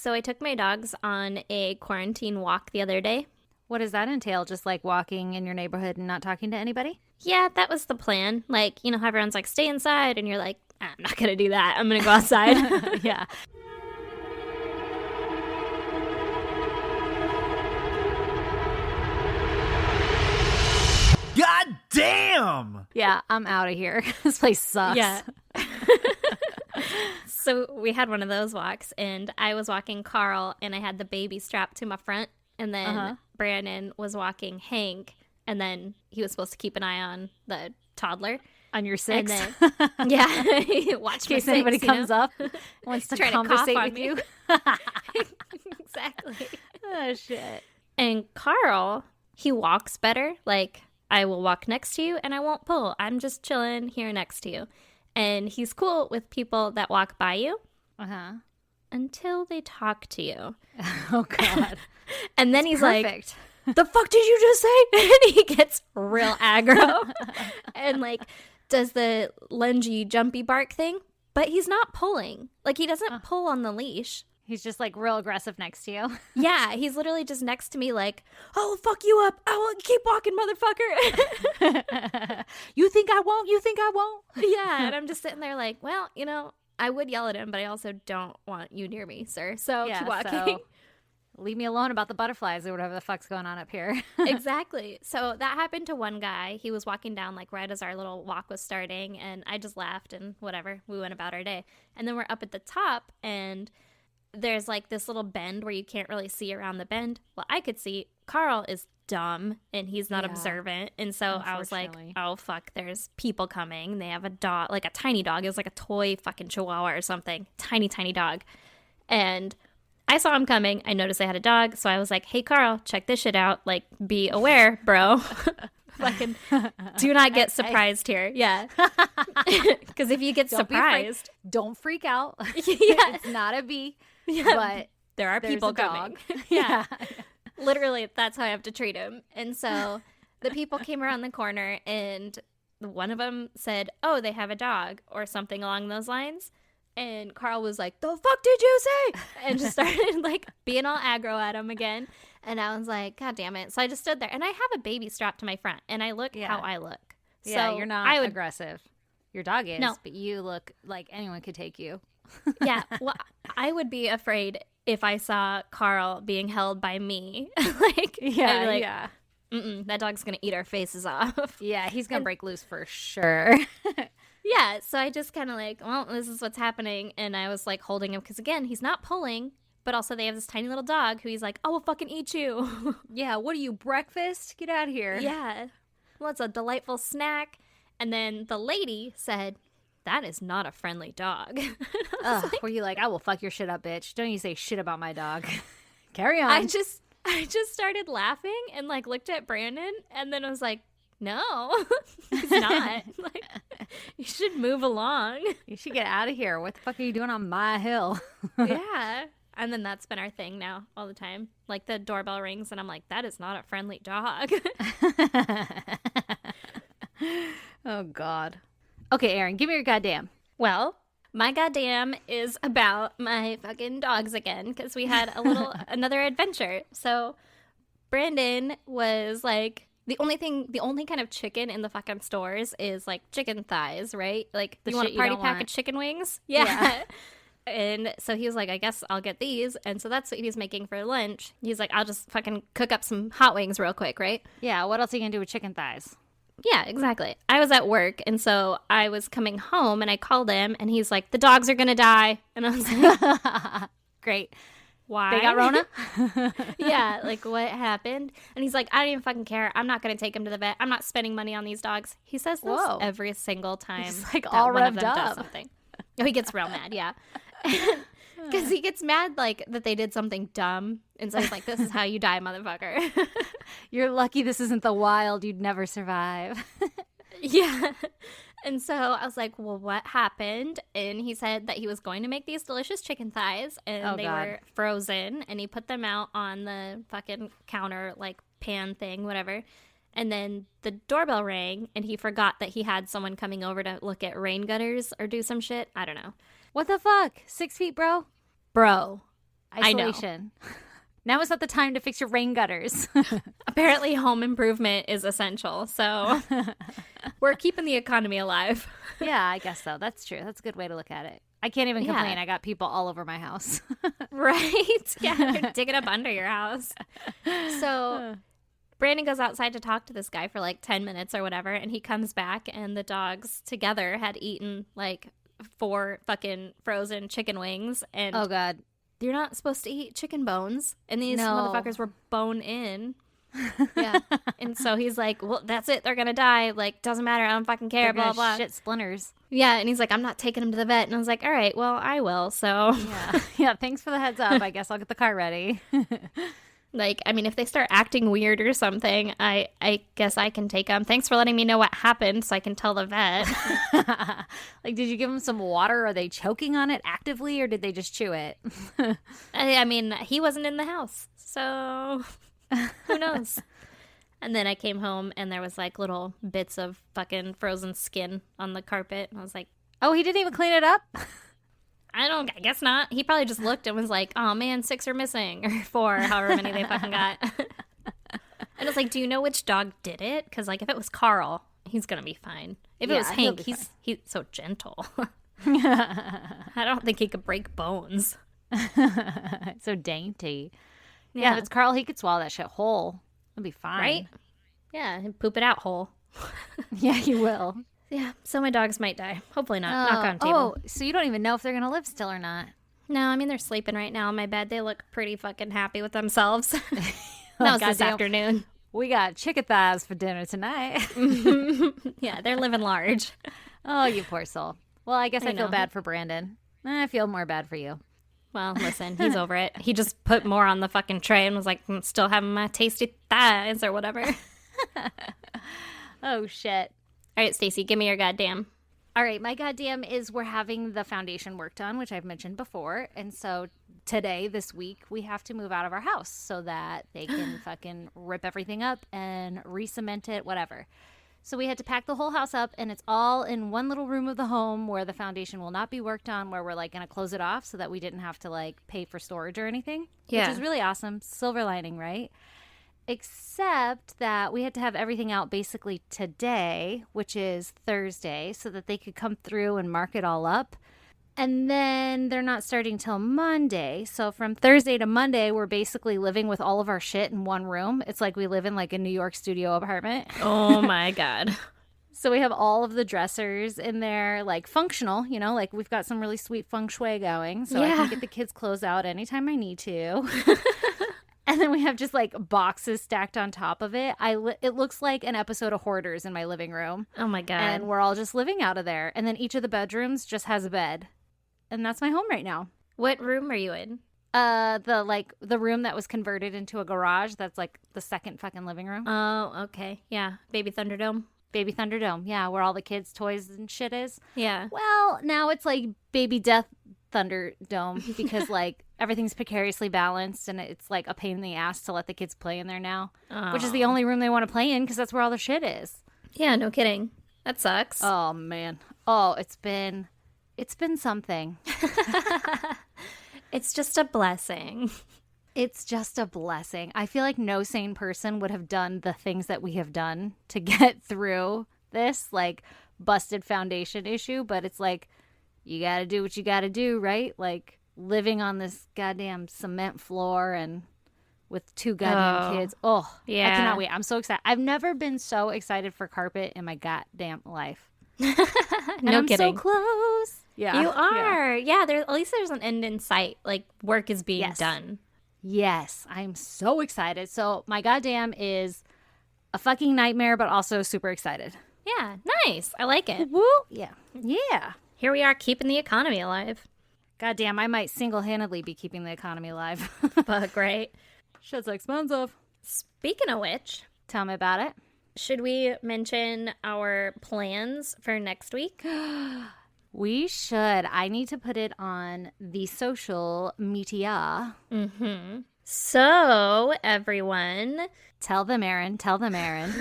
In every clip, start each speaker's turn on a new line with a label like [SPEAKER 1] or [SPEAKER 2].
[SPEAKER 1] So I took my dogs on a quarantine walk the other day.
[SPEAKER 2] What does that entail? Just like walking in your neighborhood and not talking to anybody?
[SPEAKER 1] Yeah, that was the plan. Like, you know, how everyone's like, stay inside. And you're like, I'm not going to do that. I'm going to go outside.
[SPEAKER 2] Yeah.
[SPEAKER 3] God damn!
[SPEAKER 2] Yeah, I'm out of here. This place sucks.
[SPEAKER 1] Yeah. So we had one of those walks, and I was walking Carl, and I had the baby strapped to my front, and then Brandon was walking Hank, and then he was supposed to keep an eye on the toddler.
[SPEAKER 2] On your six?
[SPEAKER 1] And then, yeah, watch
[SPEAKER 2] In case anybody comes up and wants to
[SPEAKER 1] Trying to cough
[SPEAKER 2] conversate
[SPEAKER 1] on
[SPEAKER 2] with
[SPEAKER 1] me.
[SPEAKER 2] you.
[SPEAKER 1] Exactly.
[SPEAKER 2] Oh, shit.
[SPEAKER 1] And Carl, he walks better. Like, I will walk next to you, and I won't pull. I'm just chilling here next to you. And he's cool with people that walk by you until they talk to you.
[SPEAKER 2] Oh, God.
[SPEAKER 1] And then he's
[SPEAKER 2] Perfect.
[SPEAKER 1] like, the fuck did you just say? And he gets real aggro and like does the lungy jumpy bark thing, but he's not pulling. Like, he doesn't pull on the leash.
[SPEAKER 2] He's just like real aggressive next to you.
[SPEAKER 1] Yeah, he's literally just next to me like, I'll fuck you up. I will keep walking, motherfucker.
[SPEAKER 2] You think I won't? You think I won't?
[SPEAKER 1] Yeah, and I'm just sitting there like, well, you know, I would yell at him, but I also don't want you near me, sir. So keep walking.
[SPEAKER 2] So leave me alone about the butterflies or whatever the fuck's going on up here.
[SPEAKER 1] Exactly. So that happened to one guy. He was walking down like right as our little walk was starting, and I just laughed and whatever. We went about our day. And then we're up at the top, and there's like this little bend where you can't really see around the bend. Well, I could see. Carl is dumb and he's not observant. And so I was like, oh, fuck, there's people coming. They have a dog, like a tiny dog. It was like a toy fucking chihuahua or something. Tiny, tiny dog. And I saw him coming. I noticed I had a dog. So I was like, hey, Carl, check this shit out. Like, be aware, bro. Fucking do not get surprised here. Yeah. Because if you get surprised.
[SPEAKER 2] Don't freak out.
[SPEAKER 1] Yeah.
[SPEAKER 2] It's not a bee.
[SPEAKER 1] Yeah.
[SPEAKER 2] But
[SPEAKER 1] there are people
[SPEAKER 2] dog.
[SPEAKER 1] coming. Yeah. Literally, that's how I have to treat him. And so the people came around the corner, and one of them said, oh, they have a dog or something along those lines. And Carl was like, the fuck did you say? And just started like being all aggro at him again. And I was like, God damn it. So I just stood there, and I have a baby strapped to my front, and I look how I look.
[SPEAKER 2] Yeah,
[SPEAKER 1] so
[SPEAKER 2] you're not aggressive. Your dog is,
[SPEAKER 1] No.
[SPEAKER 2] but you look like anyone could take you.
[SPEAKER 1] Yeah, well, I would be afraid if I saw Carl being held by me. Like, I'd be like, that dog's gonna eat our faces off.
[SPEAKER 2] Yeah, he's gonna break loose for sure.
[SPEAKER 1] Yeah, so I just kind of like, well, this is what's happening, and I was like holding him because again, he's not pulling, but also they have this tiny little dog who he's like, I will fucking eat you.
[SPEAKER 2] Yeah, what are you, breakfast? Get out of here.
[SPEAKER 1] Yeah, well, it's a delightful snack. And then the lady said, that is not a friendly dog.
[SPEAKER 2] Were you like, I will fuck your shit up, bitch. Don't you say shit about my dog. Carry on.
[SPEAKER 1] I just started laughing and like looked at Brandon, and then I was like, no, he's not. Like, you should move along.
[SPEAKER 2] You should get out of here. What the fuck are you doing on my hill?
[SPEAKER 1] Yeah. And then that's been our thing now all the time. Like, the doorbell rings, and I'm like, that is not a friendly dog.
[SPEAKER 2] Oh, God. Okay, Aaron, give me your goddamn.
[SPEAKER 1] Well, my goddamn is about my fucking dogs again, because we had another adventure. So Brandon was like, the only kind of chicken in the fucking stores is like chicken thighs, right? Like,
[SPEAKER 2] The
[SPEAKER 1] you want a
[SPEAKER 2] shit you
[SPEAKER 1] party
[SPEAKER 2] don't
[SPEAKER 1] pack
[SPEAKER 2] want.
[SPEAKER 1] of chicken wings? Yeah. And so he was like, I guess I'll get these. And so that's what he was making for lunch. He's like, I'll just fucking cook up some hot wings real quick, right?
[SPEAKER 2] Yeah, what else are you going to do with chicken thighs?
[SPEAKER 1] Yeah, exactly. I was at work, and so I was coming home, and I called him, and he's like, the dogs are going to die. And I was like,
[SPEAKER 2] Great.
[SPEAKER 1] why?
[SPEAKER 2] They got Rona?
[SPEAKER 1] Yeah, like, what happened? And he's like, I don't even fucking care. I'm not going to take him to the vet. I'm not spending money on these dogs. He says this every single time.
[SPEAKER 2] He's like
[SPEAKER 1] that
[SPEAKER 2] all
[SPEAKER 1] one of
[SPEAKER 2] revved
[SPEAKER 1] them does
[SPEAKER 2] up.
[SPEAKER 1] something. Oh, he gets real mad, yeah. Because he gets mad, like, that they did something dumb. And so he's like, this is how you die, motherfucker.
[SPEAKER 2] You're lucky this isn't the wild. You'd never survive.
[SPEAKER 1] Yeah. And so I was like, well, what happened? And he said that he was going to make these delicious chicken thighs, and they were frozen, and he put them out on the fucking counter, like, pan thing, whatever. And then the doorbell rang, and he forgot that he had someone coming over to look at rain gutters or do some shit. I don't know.
[SPEAKER 2] What the fuck? 6 feet, bro?
[SPEAKER 1] Bro, I know.
[SPEAKER 2] Isolation. Now is not the time to fix your rain gutters.
[SPEAKER 1] Apparently, home improvement is essential. So we're keeping the economy alive.
[SPEAKER 2] Yeah, I guess so. That's true. That's a good way to look at it. I can't even complain. I got people all over my house.
[SPEAKER 1] Right? Yeah, they're digging up under your house. So Brandon goes outside to talk to this guy for like 10 minutes or whatever, and he comes back, and the dogs together had eaten like 4 fucking frozen chicken wings. And
[SPEAKER 2] Oh, God.
[SPEAKER 1] you're not supposed to eat chicken bones, and these
[SPEAKER 2] No.
[SPEAKER 1] motherfuckers were bone in. Yeah. And so he's like, well, that's it. They're going to die. Like, doesn't matter. I don't fucking care.
[SPEAKER 2] They're
[SPEAKER 1] Blah,
[SPEAKER 2] gonna
[SPEAKER 1] blah.
[SPEAKER 2] shit splinters.
[SPEAKER 1] Yeah. And he's like, I'm not taking him to the vet. And I was like, all right, well, I will. So,
[SPEAKER 2] Yeah. Yeah, thanks for the heads up. I guess I'll get the car ready.
[SPEAKER 1] like, I mean, if they start acting weird or something, I guess I can take them. Thanks for letting me know what happened so I can tell the vet.
[SPEAKER 2] Like, did you give them some water? Are they choking on it actively, or did they just chew it?
[SPEAKER 1] I mean, he wasn't in the house. So, who knows? And then I came home and there was like little bits of fucking frozen skin on the carpet. And I was like,
[SPEAKER 2] Oh, he didn't even clean it up?
[SPEAKER 1] I guess not. He probably just looked and was like, oh man, 6 are missing, or 4, however many they fucking got. And I was like, do you know which dog did it? Because like if it was Carl, he's going to be fine. If it was
[SPEAKER 2] he'll
[SPEAKER 1] Hank,
[SPEAKER 2] be
[SPEAKER 1] he's so gentle. I don't think he could break bones.
[SPEAKER 2] So dainty. Yeah, if it's Carl, he could swallow that shit whole. It'll be fine.
[SPEAKER 1] Right? Yeah, and poop it out whole.
[SPEAKER 2] Yeah, you will.
[SPEAKER 1] Yeah, so my dogs might die. Hopefully not. Knock on table.
[SPEAKER 2] Oh, so you don't even know if they're going to live still or not.
[SPEAKER 1] No, I mean, they're sleeping right now in my bed. They look pretty fucking happy with themselves. That was this
[SPEAKER 2] Goddamn.
[SPEAKER 1] afternoon.
[SPEAKER 2] We got chicken thighs for dinner tonight.
[SPEAKER 1] Yeah, they're living large.
[SPEAKER 2] Oh, you poor soul. Well, I guess I feel
[SPEAKER 1] know.
[SPEAKER 2] bad for Brandon. I feel more bad for you.
[SPEAKER 1] Well, listen, he's over it. He just put more on the fucking tray and was like, I'm still having my tasty thighs or whatever.
[SPEAKER 2] Oh, shit.
[SPEAKER 1] All right, Stacey, give me your goddamn.
[SPEAKER 2] All right, my goddamn is we're having the foundation work done, which I've mentioned before. And so today, this week, we have to move out of our house so that they can fucking rip everything up and re-cement it, whatever. So we had to pack the whole house up, and it's all in one little room of the home where the foundation will not be worked on, where we're like going to close it off so that we didn't have to like pay for storage or anything.
[SPEAKER 1] Yeah.
[SPEAKER 2] Which is really awesome. Silver lining, right? Except that we had to have everything out basically today, which is Thursday, so that they could come through and mark it all up. And then they're not starting till Monday. So from Thursday to Monday, we're basically living with all of our shit in one room. It's like we live in like a New York studio apartment.
[SPEAKER 1] Oh my God.
[SPEAKER 2] So we have all of the dressers in there, like functional, you know, like we've got some really sweet feng shui going. So I
[SPEAKER 1] Yeah.
[SPEAKER 2] can get the kids' clothes out anytime I need to. And then we have just like boxes stacked on top of it. It looks like an episode of Hoarders in my living room.
[SPEAKER 1] Oh my God.
[SPEAKER 2] And we're all just living out of there. And then each of the bedrooms just has a bed. And that's my home right now.
[SPEAKER 1] What room are you in?
[SPEAKER 2] The room that was converted into a garage. That's like the second fucking living room.
[SPEAKER 1] Oh, okay. Yeah. Baby Thunderdome.
[SPEAKER 2] Baby Thunderdome. Yeah, where all the kids' toys and shit is.
[SPEAKER 1] Yeah.
[SPEAKER 2] Well, now it's like Baby Death Thunderdome because like everything's precariously balanced and it's like a pain in the ass to let the kids play in there now, which is the only room they want to play in because that's where all the shit is.
[SPEAKER 1] Yeah, no kidding. That sucks.
[SPEAKER 2] Oh man. Oh, it's been something.
[SPEAKER 1] It's just a blessing.
[SPEAKER 2] It's just a blessing. I feel like no sane person would have done the things that we have done to get through this like busted foundation issue, but it's like you got to do what you got to do, right? Like living on this goddamn cement floor and with 2 goddamn kids. Oh,
[SPEAKER 1] yeah.
[SPEAKER 2] I cannot wait. I'm so excited. I've never been so excited for carpet in my goddamn life.
[SPEAKER 1] No
[SPEAKER 2] I'm
[SPEAKER 1] kidding.
[SPEAKER 2] so close. Yeah.
[SPEAKER 1] You are. Yeah, at least there's an end in sight. Like work is being done.
[SPEAKER 2] Yes, I'm so excited. So my goddamn is a fucking nightmare, but also super excited.
[SPEAKER 1] Yeah, nice. I like it.
[SPEAKER 2] Woo! Yeah. Yeah.
[SPEAKER 1] Here we are keeping the economy alive.
[SPEAKER 2] Goddamn, I might single-handedly be keeping the economy alive.
[SPEAKER 1] But great.
[SPEAKER 2] Shit's expensive.
[SPEAKER 1] Speaking of which,
[SPEAKER 2] Tell me about it.
[SPEAKER 1] should we mention our plans for next week?
[SPEAKER 2] We should. I need to put it on the social media.
[SPEAKER 1] So, everyone,
[SPEAKER 2] Tell them, Aaron. Tell them, Aaron.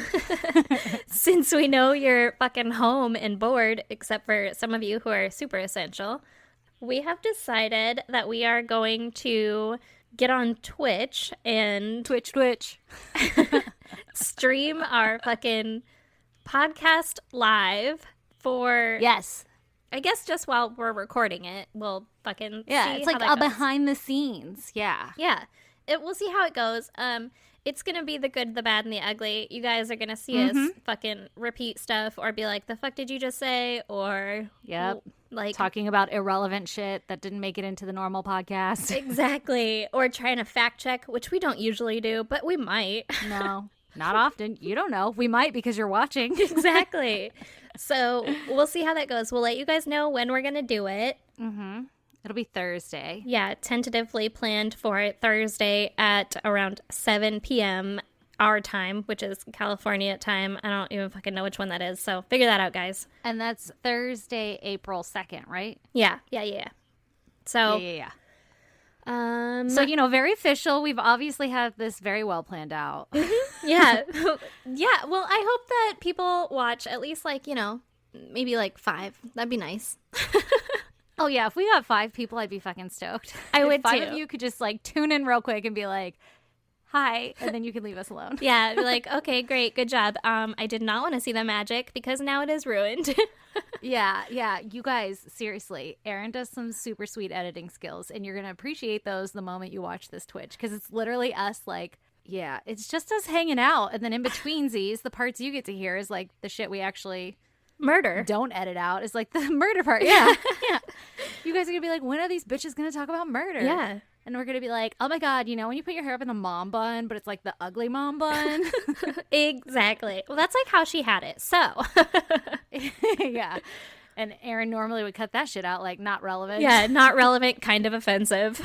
[SPEAKER 1] since we know you're fucking home and bored, except for some of you who are super essential, we have decided that we are going to get on Twitch and
[SPEAKER 2] Twitch.
[SPEAKER 1] stream our fucking podcast live for,
[SPEAKER 2] Yes.
[SPEAKER 1] I guess just while we're recording it. We'll fucking
[SPEAKER 2] Yeah,
[SPEAKER 1] see
[SPEAKER 2] it's
[SPEAKER 1] how
[SPEAKER 2] like
[SPEAKER 1] that
[SPEAKER 2] a
[SPEAKER 1] goes.
[SPEAKER 2] behind the scenes. Yeah.
[SPEAKER 1] Yeah. We'll see how it goes. It's going to be the good, the bad, and the ugly. You guys are going to see us fucking repeat stuff or be like, the fuck did you just say? Or,
[SPEAKER 2] Yep.
[SPEAKER 1] like,
[SPEAKER 2] Talking about irrelevant shit that didn't make it into the normal podcast.
[SPEAKER 1] exactly. Or trying to fact check, which we don't usually do, but we might.
[SPEAKER 2] No, not often. You don't know. We might because you're watching.
[SPEAKER 1] Exactly. So we'll see how that goes. We'll let you guys know when we're going to do it.
[SPEAKER 2] Mm-hmm. It'll be Thursday.
[SPEAKER 1] Yeah, tentatively planned for Thursday at around 7 p.m. our time, which is California time. I don't even fucking know which one that is. So figure that out, guys.
[SPEAKER 2] And that's Thursday, April 2nd, right?
[SPEAKER 1] Yeah. So,
[SPEAKER 2] Yeah. So, very official. We've obviously had this very well planned out.
[SPEAKER 1] yeah. Yeah. Well, I hope that people watch at least maybe 5. That'd be nice.
[SPEAKER 2] Oh, yeah. If we got 5 people, I'd be fucking stoked.
[SPEAKER 1] I
[SPEAKER 2] If
[SPEAKER 1] would
[SPEAKER 2] 5
[SPEAKER 1] too.
[SPEAKER 2] of you could just tune in real quick and be like, hi, and then you can leave us alone.
[SPEAKER 1] Yeah. Be like, okay, great. Good job. I did not want to see the magic because now it is ruined.
[SPEAKER 2] Yeah. You guys, seriously, Erin does some super sweet editing skills, and you're going to appreciate those the moment you watch this Twitch, because it's literally us it's just us hanging out. And then in between these, the parts you get to hear is the shit we actually
[SPEAKER 1] Murder.
[SPEAKER 2] don't edit out is the murder part. Yeah. Yeah. You guys are going to be like, when are these bitches going to talk about murder?
[SPEAKER 1] Yeah.
[SPEAKER 2] And we're going to be like, oh my God, when you put your hair up in the mom bun, but it's the ugly mom bun.
[SPEAKER 1] Exactly. Well, that's how she had it. So.
[SPEAKER 2] Yeah. And Erin normally would cut that shit out, not relevant.
[SPEAKER 1] Yeah, not relevant, kind of offensive.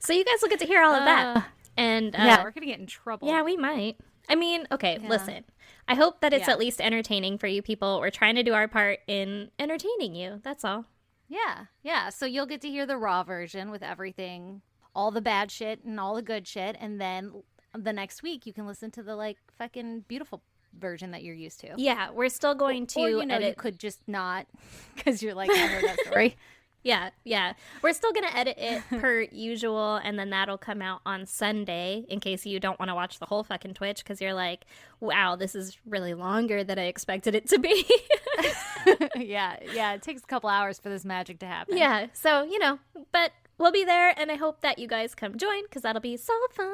[SPEAKER 1] So you guys will get to hear all of that. And
[SPEAKER 2] Yeah, we're going to get in trouble.
[SPEAKER 1] yeah, we might. I mean, okay,
[SPEAKER 2] Yeah.
[SPEAKER 1] listen. I hope that it's
[SPEAKER 2] Yeah.
[SPEAKER 1] at least entertaining for you people. We're trying to do our part in entertaining you. That's all.
[SPEAKER 2] Yeah. So you'll get to hear the raw version with everything, all the bad shit and all the good shit. And then the next week, you can listen to the fucking beautiful version that you're used to.
[SPEAKER 1] Yeah, we're still going to
[SPEAKER 2] Or, you
[SPEAKER 1] edit.
[SPEAKER 2] could just not, because you're I heard that story.
[SPEAKER 1] Yeah. We're still going to edit it per usual, and then that'll come out on Sunday in case you don't want to watch the whole fucking Twitch because you're like, wow, this is really longer than I expected it to be.
[SPEAKER 2] Yeah. It takes a couple hours for this magic to happen.
[SPEAKER 1] Yeah, so, but we'll be there, and I hope that you guys come join because that'll be so fun.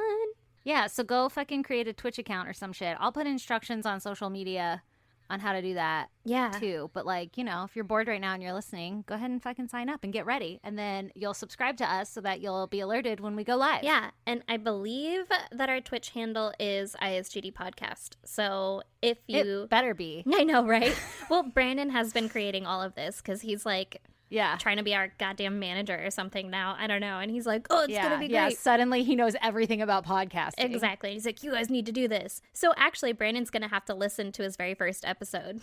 [SPEAKER 2] Yeah, so go fucking create a Twitch account or some shit. I'll put instructions on social media on how to do that
[SPEAKER 1] Yeah.
[SPEAKER 2] too. But if you're bored right now and you're listening, go ahead and fucking sign up and get ready. And then you'll subscribe to us so that you'll be alerted when we go live.
[SPEAKER 1] Yeah, and I believe that our Twitch handle is ISGD Podcast. So if you...
[SPEAKER 2] It better be.
[SPEAKER 1] I know, right? Well, Brandon has been creating all of this because he's
[SPEAKER 2] Yeah.
[SPEAKER 1] trying to be our goddamn manager or something now. I don't know. And he's like, oh, it's going to be
[SPEAKER 2] Yeah,
[SPEAKER 1] great.
[SPEAKER 2] suddenly he knows everything about podcasting.
[SPEAKER 1] Exactly. He's like, you guys need to do this. So actually, Brandon's going to have to listen to his very first episode.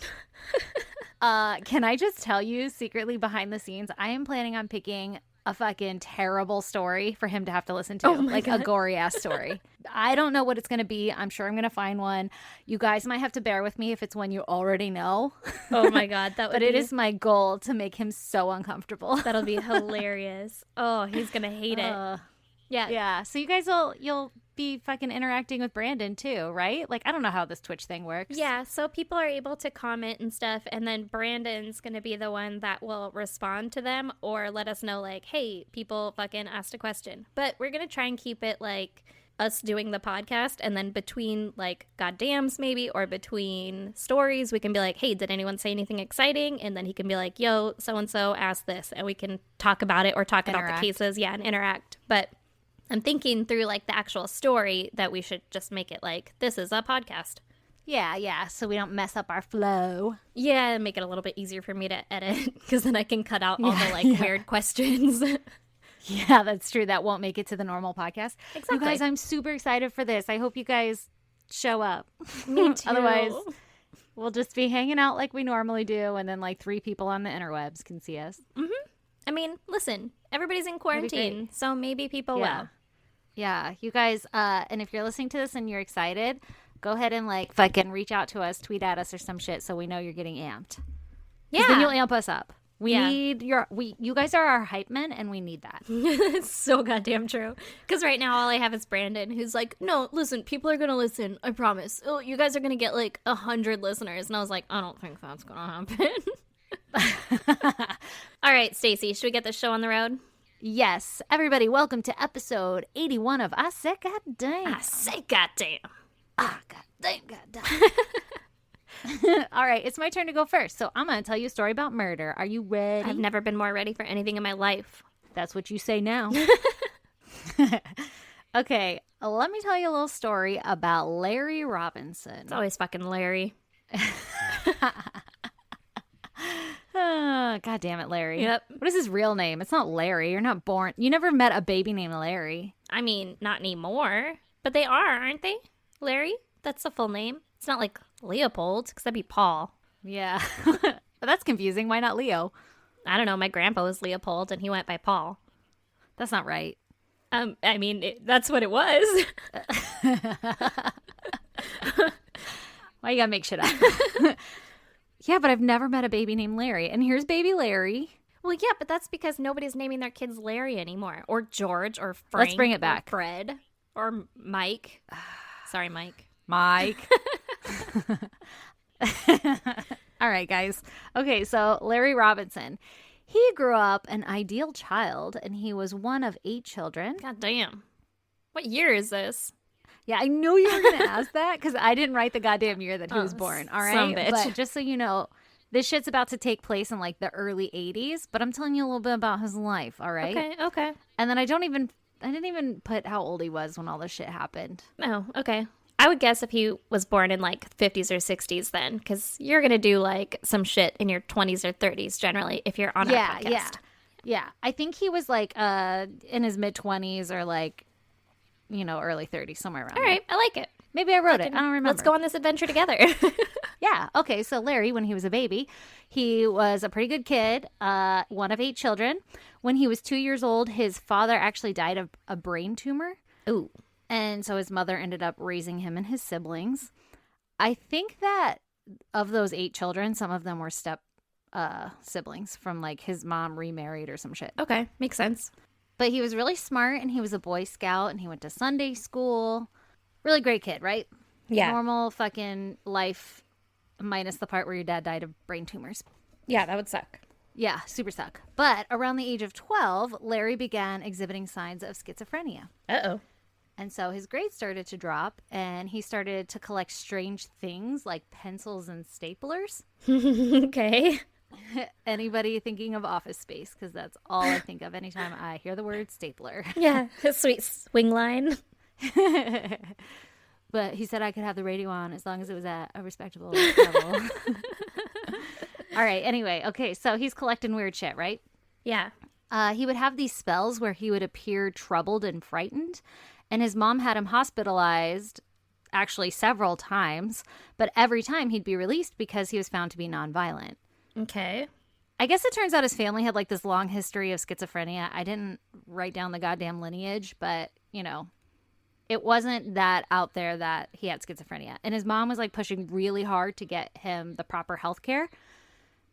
[SPEAKER 2] Can I just tell you secretly behind the scenes, I am planning on picking a fucking terrible story for him to have to listen to.
[SPEAKER 1] Oh my God.
[SPEAKER 2] A gory ass story. I don't know what it's going to be. I'm sure I'm going to find one. You guys might have to bear with me if it's one you already know.
[SPEAKER 1] Oh my God. That would
[SPEAKER 2] But
[SPEAKER 1] be...
[SPEAKER 2] it is my goal to make him so uncomfortable.
[SPEAKER 1] That'll be hilarious. Oh, he's going to hate it.
[SPEAKER 2] Yeah. So you guys you'll be fucking interacting with Brandon too, right? I don't know how this Twitch thing works.
[SPEAKER 1] Yeah, so people are able to comment and stuff, and then Brandon's going to be the one that will respond to them or let us know, hey, people fucking asked a question. But we're going to try and keep it us doing the podcast, and then between goddams maybe, or between stories, we can be like, hey, did anyone say anything exciting? And then he can be like, yo, so-and-so asked this, and we can talk about it or talk about the cases, and interact. But I'm thinking through the actual story that we should just make it this is a podcast.
[SPEAKER 2] Yeah. So we don't mess up our flow.
[SPEAKER 1] Yeah, make it a little bit easier for me to edit because then I can cut out all the weird questions.
[SPEAKER 2] Yeah, that's true. That won't make it to the normal podcast.
[SPEAKER 1] Exactly.
[SPEAKER 2] You guys, I'm super excited for this. I hope you guys show up.
[SPEAKER 1] Me too.
[SPEAKER 2] Otherwise, we'll just be hanging out like we normally do, and then 3 people on the interwebs can see us.
[SPEAKER 1] I mean, listen, everybody's in quarantine, so maybe people will.
[SPEAKER 2] Yeah, you guys, and if you're listening to this and you're excited, go ahead and fucking reach out to us, tweet at us or some shit so we know you're getting amped.
[SPEAKER 1] Yeah.
[SPEAKER 2] Then you'll amp us up. We need you guys are our hype men, and we need that.
[SPEAKER 1] It's so goddamn true. Because right now all I have is Brandon, who's like, no, listen, people are going to listen. I promise. Oh, you guys are going to get like 100 listeners. And I was like, I don't think that's going to happen. All right, Stacey, should we get this show on the road?
[SPEAKER 2] Yes. Everybody, welcome to episode 81 of I Say Goddamn.
[SPEAKER 1] I say goddamn.
[SPEAKER 2] Ah, goddamn. All right, it's my turn to go first. So I'm going to tell you a story about murder. Are you ready?
[SPEAKER 1] I've never been more ready for anything in my life.
[SPEAKER 2] That's what you say now. Okay, let me tell you a little story about Larry Robinson.
[SPEAKER 1] It's always fucking Larry.
[SPEAKER 2] God damn it, Larry.
[SPEAKER 1] Yep.
[SPEAKER 2] What is his real name? It's not Larry. You're not born. You never met a baby named Larry.
[SPEAKER 1] I mean, not anymore. But they are, aren't they? Larry? That's the full name. It's not like Leopold, because that'd be Paul.
[SPEAKER 2] Yeah. But that's confusing. Why not Leo?
[SPEAKER 1] I don't know. My grandpa was Leopold, and he went by Paul.
[SPEAKER 2] That's not right.
[SPEAKER 1] I mean, that's what it was.
[SPEAKER 2] Why you gotta make shit up? Yeah, but I've never met a baby named Larry. And here's baby Larry.
[SPEAKER 1] Well, yeah, but that's because nobody's naming their kids Larry anymore. Or George, or Frank.
[SPEAKER 2] Let's bring it back.
[SPEAKER 1] Or Fred. Or Mike. Sorry, Mike.
[SPEAKER 2] Mike. All right, guys. Okay, so Larry Robinson. He grew up an ideal child, and he was one of 8 children.
[SPEAKER 1] God damn. What year is this?
[SPEAKER 2] Yeah, I knew you were going to ask that because I didn't write the goddamn year that he was born. All right,
[SPEAKER 1] some bitch.
[SPEAKER 2] But just so you know, this shit's about to take place in like the early 80s, but I'm telling you a little bit about his life, all right?
[SPEAKER 1] Okay.
[SPEAKER 2] And then I didn't even put how old he was when all this shit happened.
[SPEAKER 1] Oh, okay. I would guess if he was born in like 50s or 60s then, because you're going to do like some shit in your 20s or 30s generally if you're on our podcast.
[SPEAKER 2] Yeah. I think he was like in his mid-20s or like, early 30s, somewhere around
[SPEAKER 1] All right. I like it.
[SPEAKER 2] Maybe I wrote it. I don't remember.
[SPEAKER 1] Let's go on this adventure together.
[SPEAKER 2] Yeah. Okay. So Larry, when he was a baby, he was a pretty good kid, one of 8 children. When he was 2 years old, his father actually died of a brain tumor.
[SPEAKER 1] Ooh.
[SPEAKER 2] And so his mother ended up raising him and his siblings. I think that of those 8 children, some of them were step siblings from like his mom remarried or some shit.
[SPEAKER 1] Okay. Makes sense.
[SPEAKER 2] But he was really smart, and he was a Boy Scout, and he went to Sunday school. Really great kid, right?
[SPEAKER 1] Yeah.
[SPEAKER 2] Normal fucking life, minus the part where your dad died of brain tumors.
[SPEAKER 1] Yeah, that would suck.
[SPEAKER 2] Yeah, super suck. But around the age of 12, Larry began exhibiting signs of schizophrenia.
[SPEAKER 1] Uh-oh.
[SPEAKER 2] And so his grades started to drop, and he started to collect strange things like pencils and staplers.
[SPEAKER 1] Okay.
[SPEAKER 2] Anybody thinking of Office Space? Because that's all I think of anytime I hear the word stapler.
[SPEAKER 1] Yeah, a sweet swing line.
[SPEAKER 2] But he said I could have the radio on as long as it was at a respectable level. All right, anyway. Okay, so he's collecting weird shit, right?
[SPEAKER 1] Yeah.
[SPEAKER 2] He would have these spells where he would appear troubled and frightened. And his mom had him hospitalized actually several times. But every time he'd be released because he was found to be nonviolent.
[SPEAKER 1] Okay.
[SPEAKER 2] I guess it turns out his family had like this long history of schizophrenia. I didn't write down the goddamn lineage, but, it wasn't that out there that he had schizophrenia. And his mom was like pushing really hard to get him the proper health care.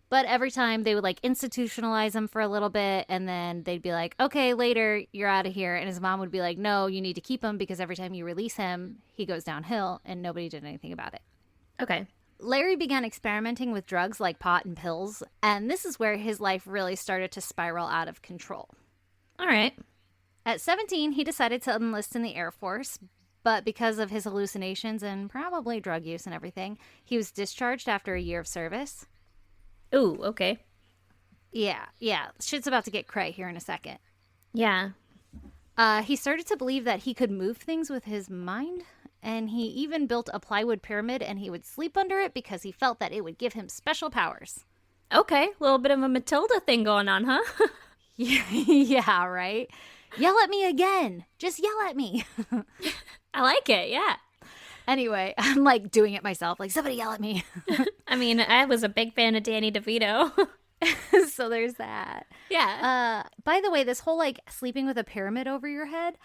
[SPEAKER 2] But every time they would like institutionalize him for a little bit, and then they'd be like, okay, later, you're out of here. And his mom would be like, no, you need to keep him because every time you release him, he goes downhill, and nobody did anything about it.
[SPEAKER 1] Okay.
[SPEAKER 2] Larry began experimenting with drugs like pot and pills, and this is where his life really started to spiral out of control.
[SPEAKER 1] All right.
[SPEAKER 2] At 17, he decided to enlist in the Air Force, but because of his hallucinations and probably drug use and everything, he was discharged after a year of service.
[SPEAKER 1] Ooh, okay.
[SPEAKER 2] Yeah. Shit's about to get cray here in a second.
[SPEAKER 1] Yeah.
[SPEAKER 2] He started to believe that he could move things with his mind, and he even built a plywood pyramid, and he would sleep under it because he felt that it would give him special powers.
[SPEAKER 1] Okay, a little bit of a Matilda thing going on, huh?
[SPEAKER 2] Yeah, right? Yell at me again. Just yell at me.
[SPEAKER 1] I like it, yeah.
[SPEAKER 2] Anyway, I'm like doing it myself. Like, somebody yell at me.
[SPEAKER 1] I mean, I was a big fan of Danny DeVito.
[SPEAKER 2] So there's that.
[SPEAKER 1] Yeah.
[SPEAKER 2] By the way, this whole like sleeping with a pyramid over your head,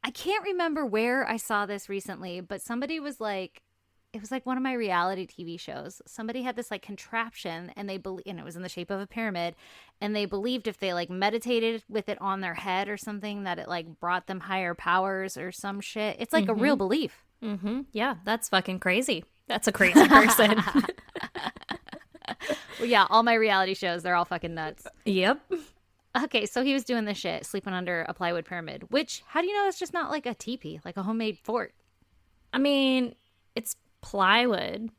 [SPEAKER 2] I can't remember where I saw this recently, but somebody was like, it was like one of my reality TV shows. Somebody had this like contraption and and it was in the shape of a pyramid, and they believed if they like meditated with it on their head or something that it like brought them higher powers or some shit. It's like a real belief.
[SPEAKER 1] Mm-hmm. Yeah, that's fucking crazy. That's a crazy person.
[SPEAKER 2] Well, yeah, all my reality shows, they're all fucking nuts.
[SPEAKER 1] Yep.
[SPEAKER 2] Okay, so he was doing this shit, sleeping under a plywood pyramid, which, how do you know it's just not like a teepee, like a homemade fort?
[SPEAKER 1] I mean, it's plywood.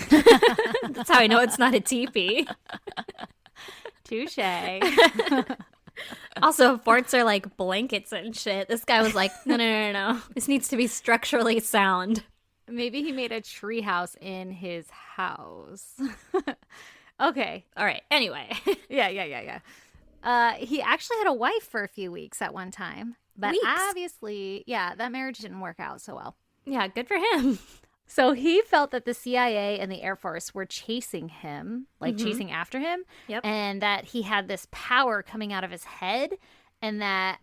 [SPEAKER 1] That's how I know it's not a teepee.
[SPEAKER 2] Touche.
[SPEAKER 1] Also, forts are like blankets and shit. This guy was like, no. This needs to be structurally sound.
[SPEAKER 2] Maybe he made a tree house in his house. Okay.
[SPEAKER 1] All right. Anyway.
[SPEAKER 2] Yeah. He actually had a wife for a few weeks at one time. But obviously, that marriage didn't work out so well.
[SPEAKER 1] Yeah, good for him.
[SPEAKER 2] So he felt that the CIA and the Air Force were chasing him, like chasing after him.
[SPEAKER 1] Yep.
[SPEAKER 2] And that he had this power coming out of his head. And that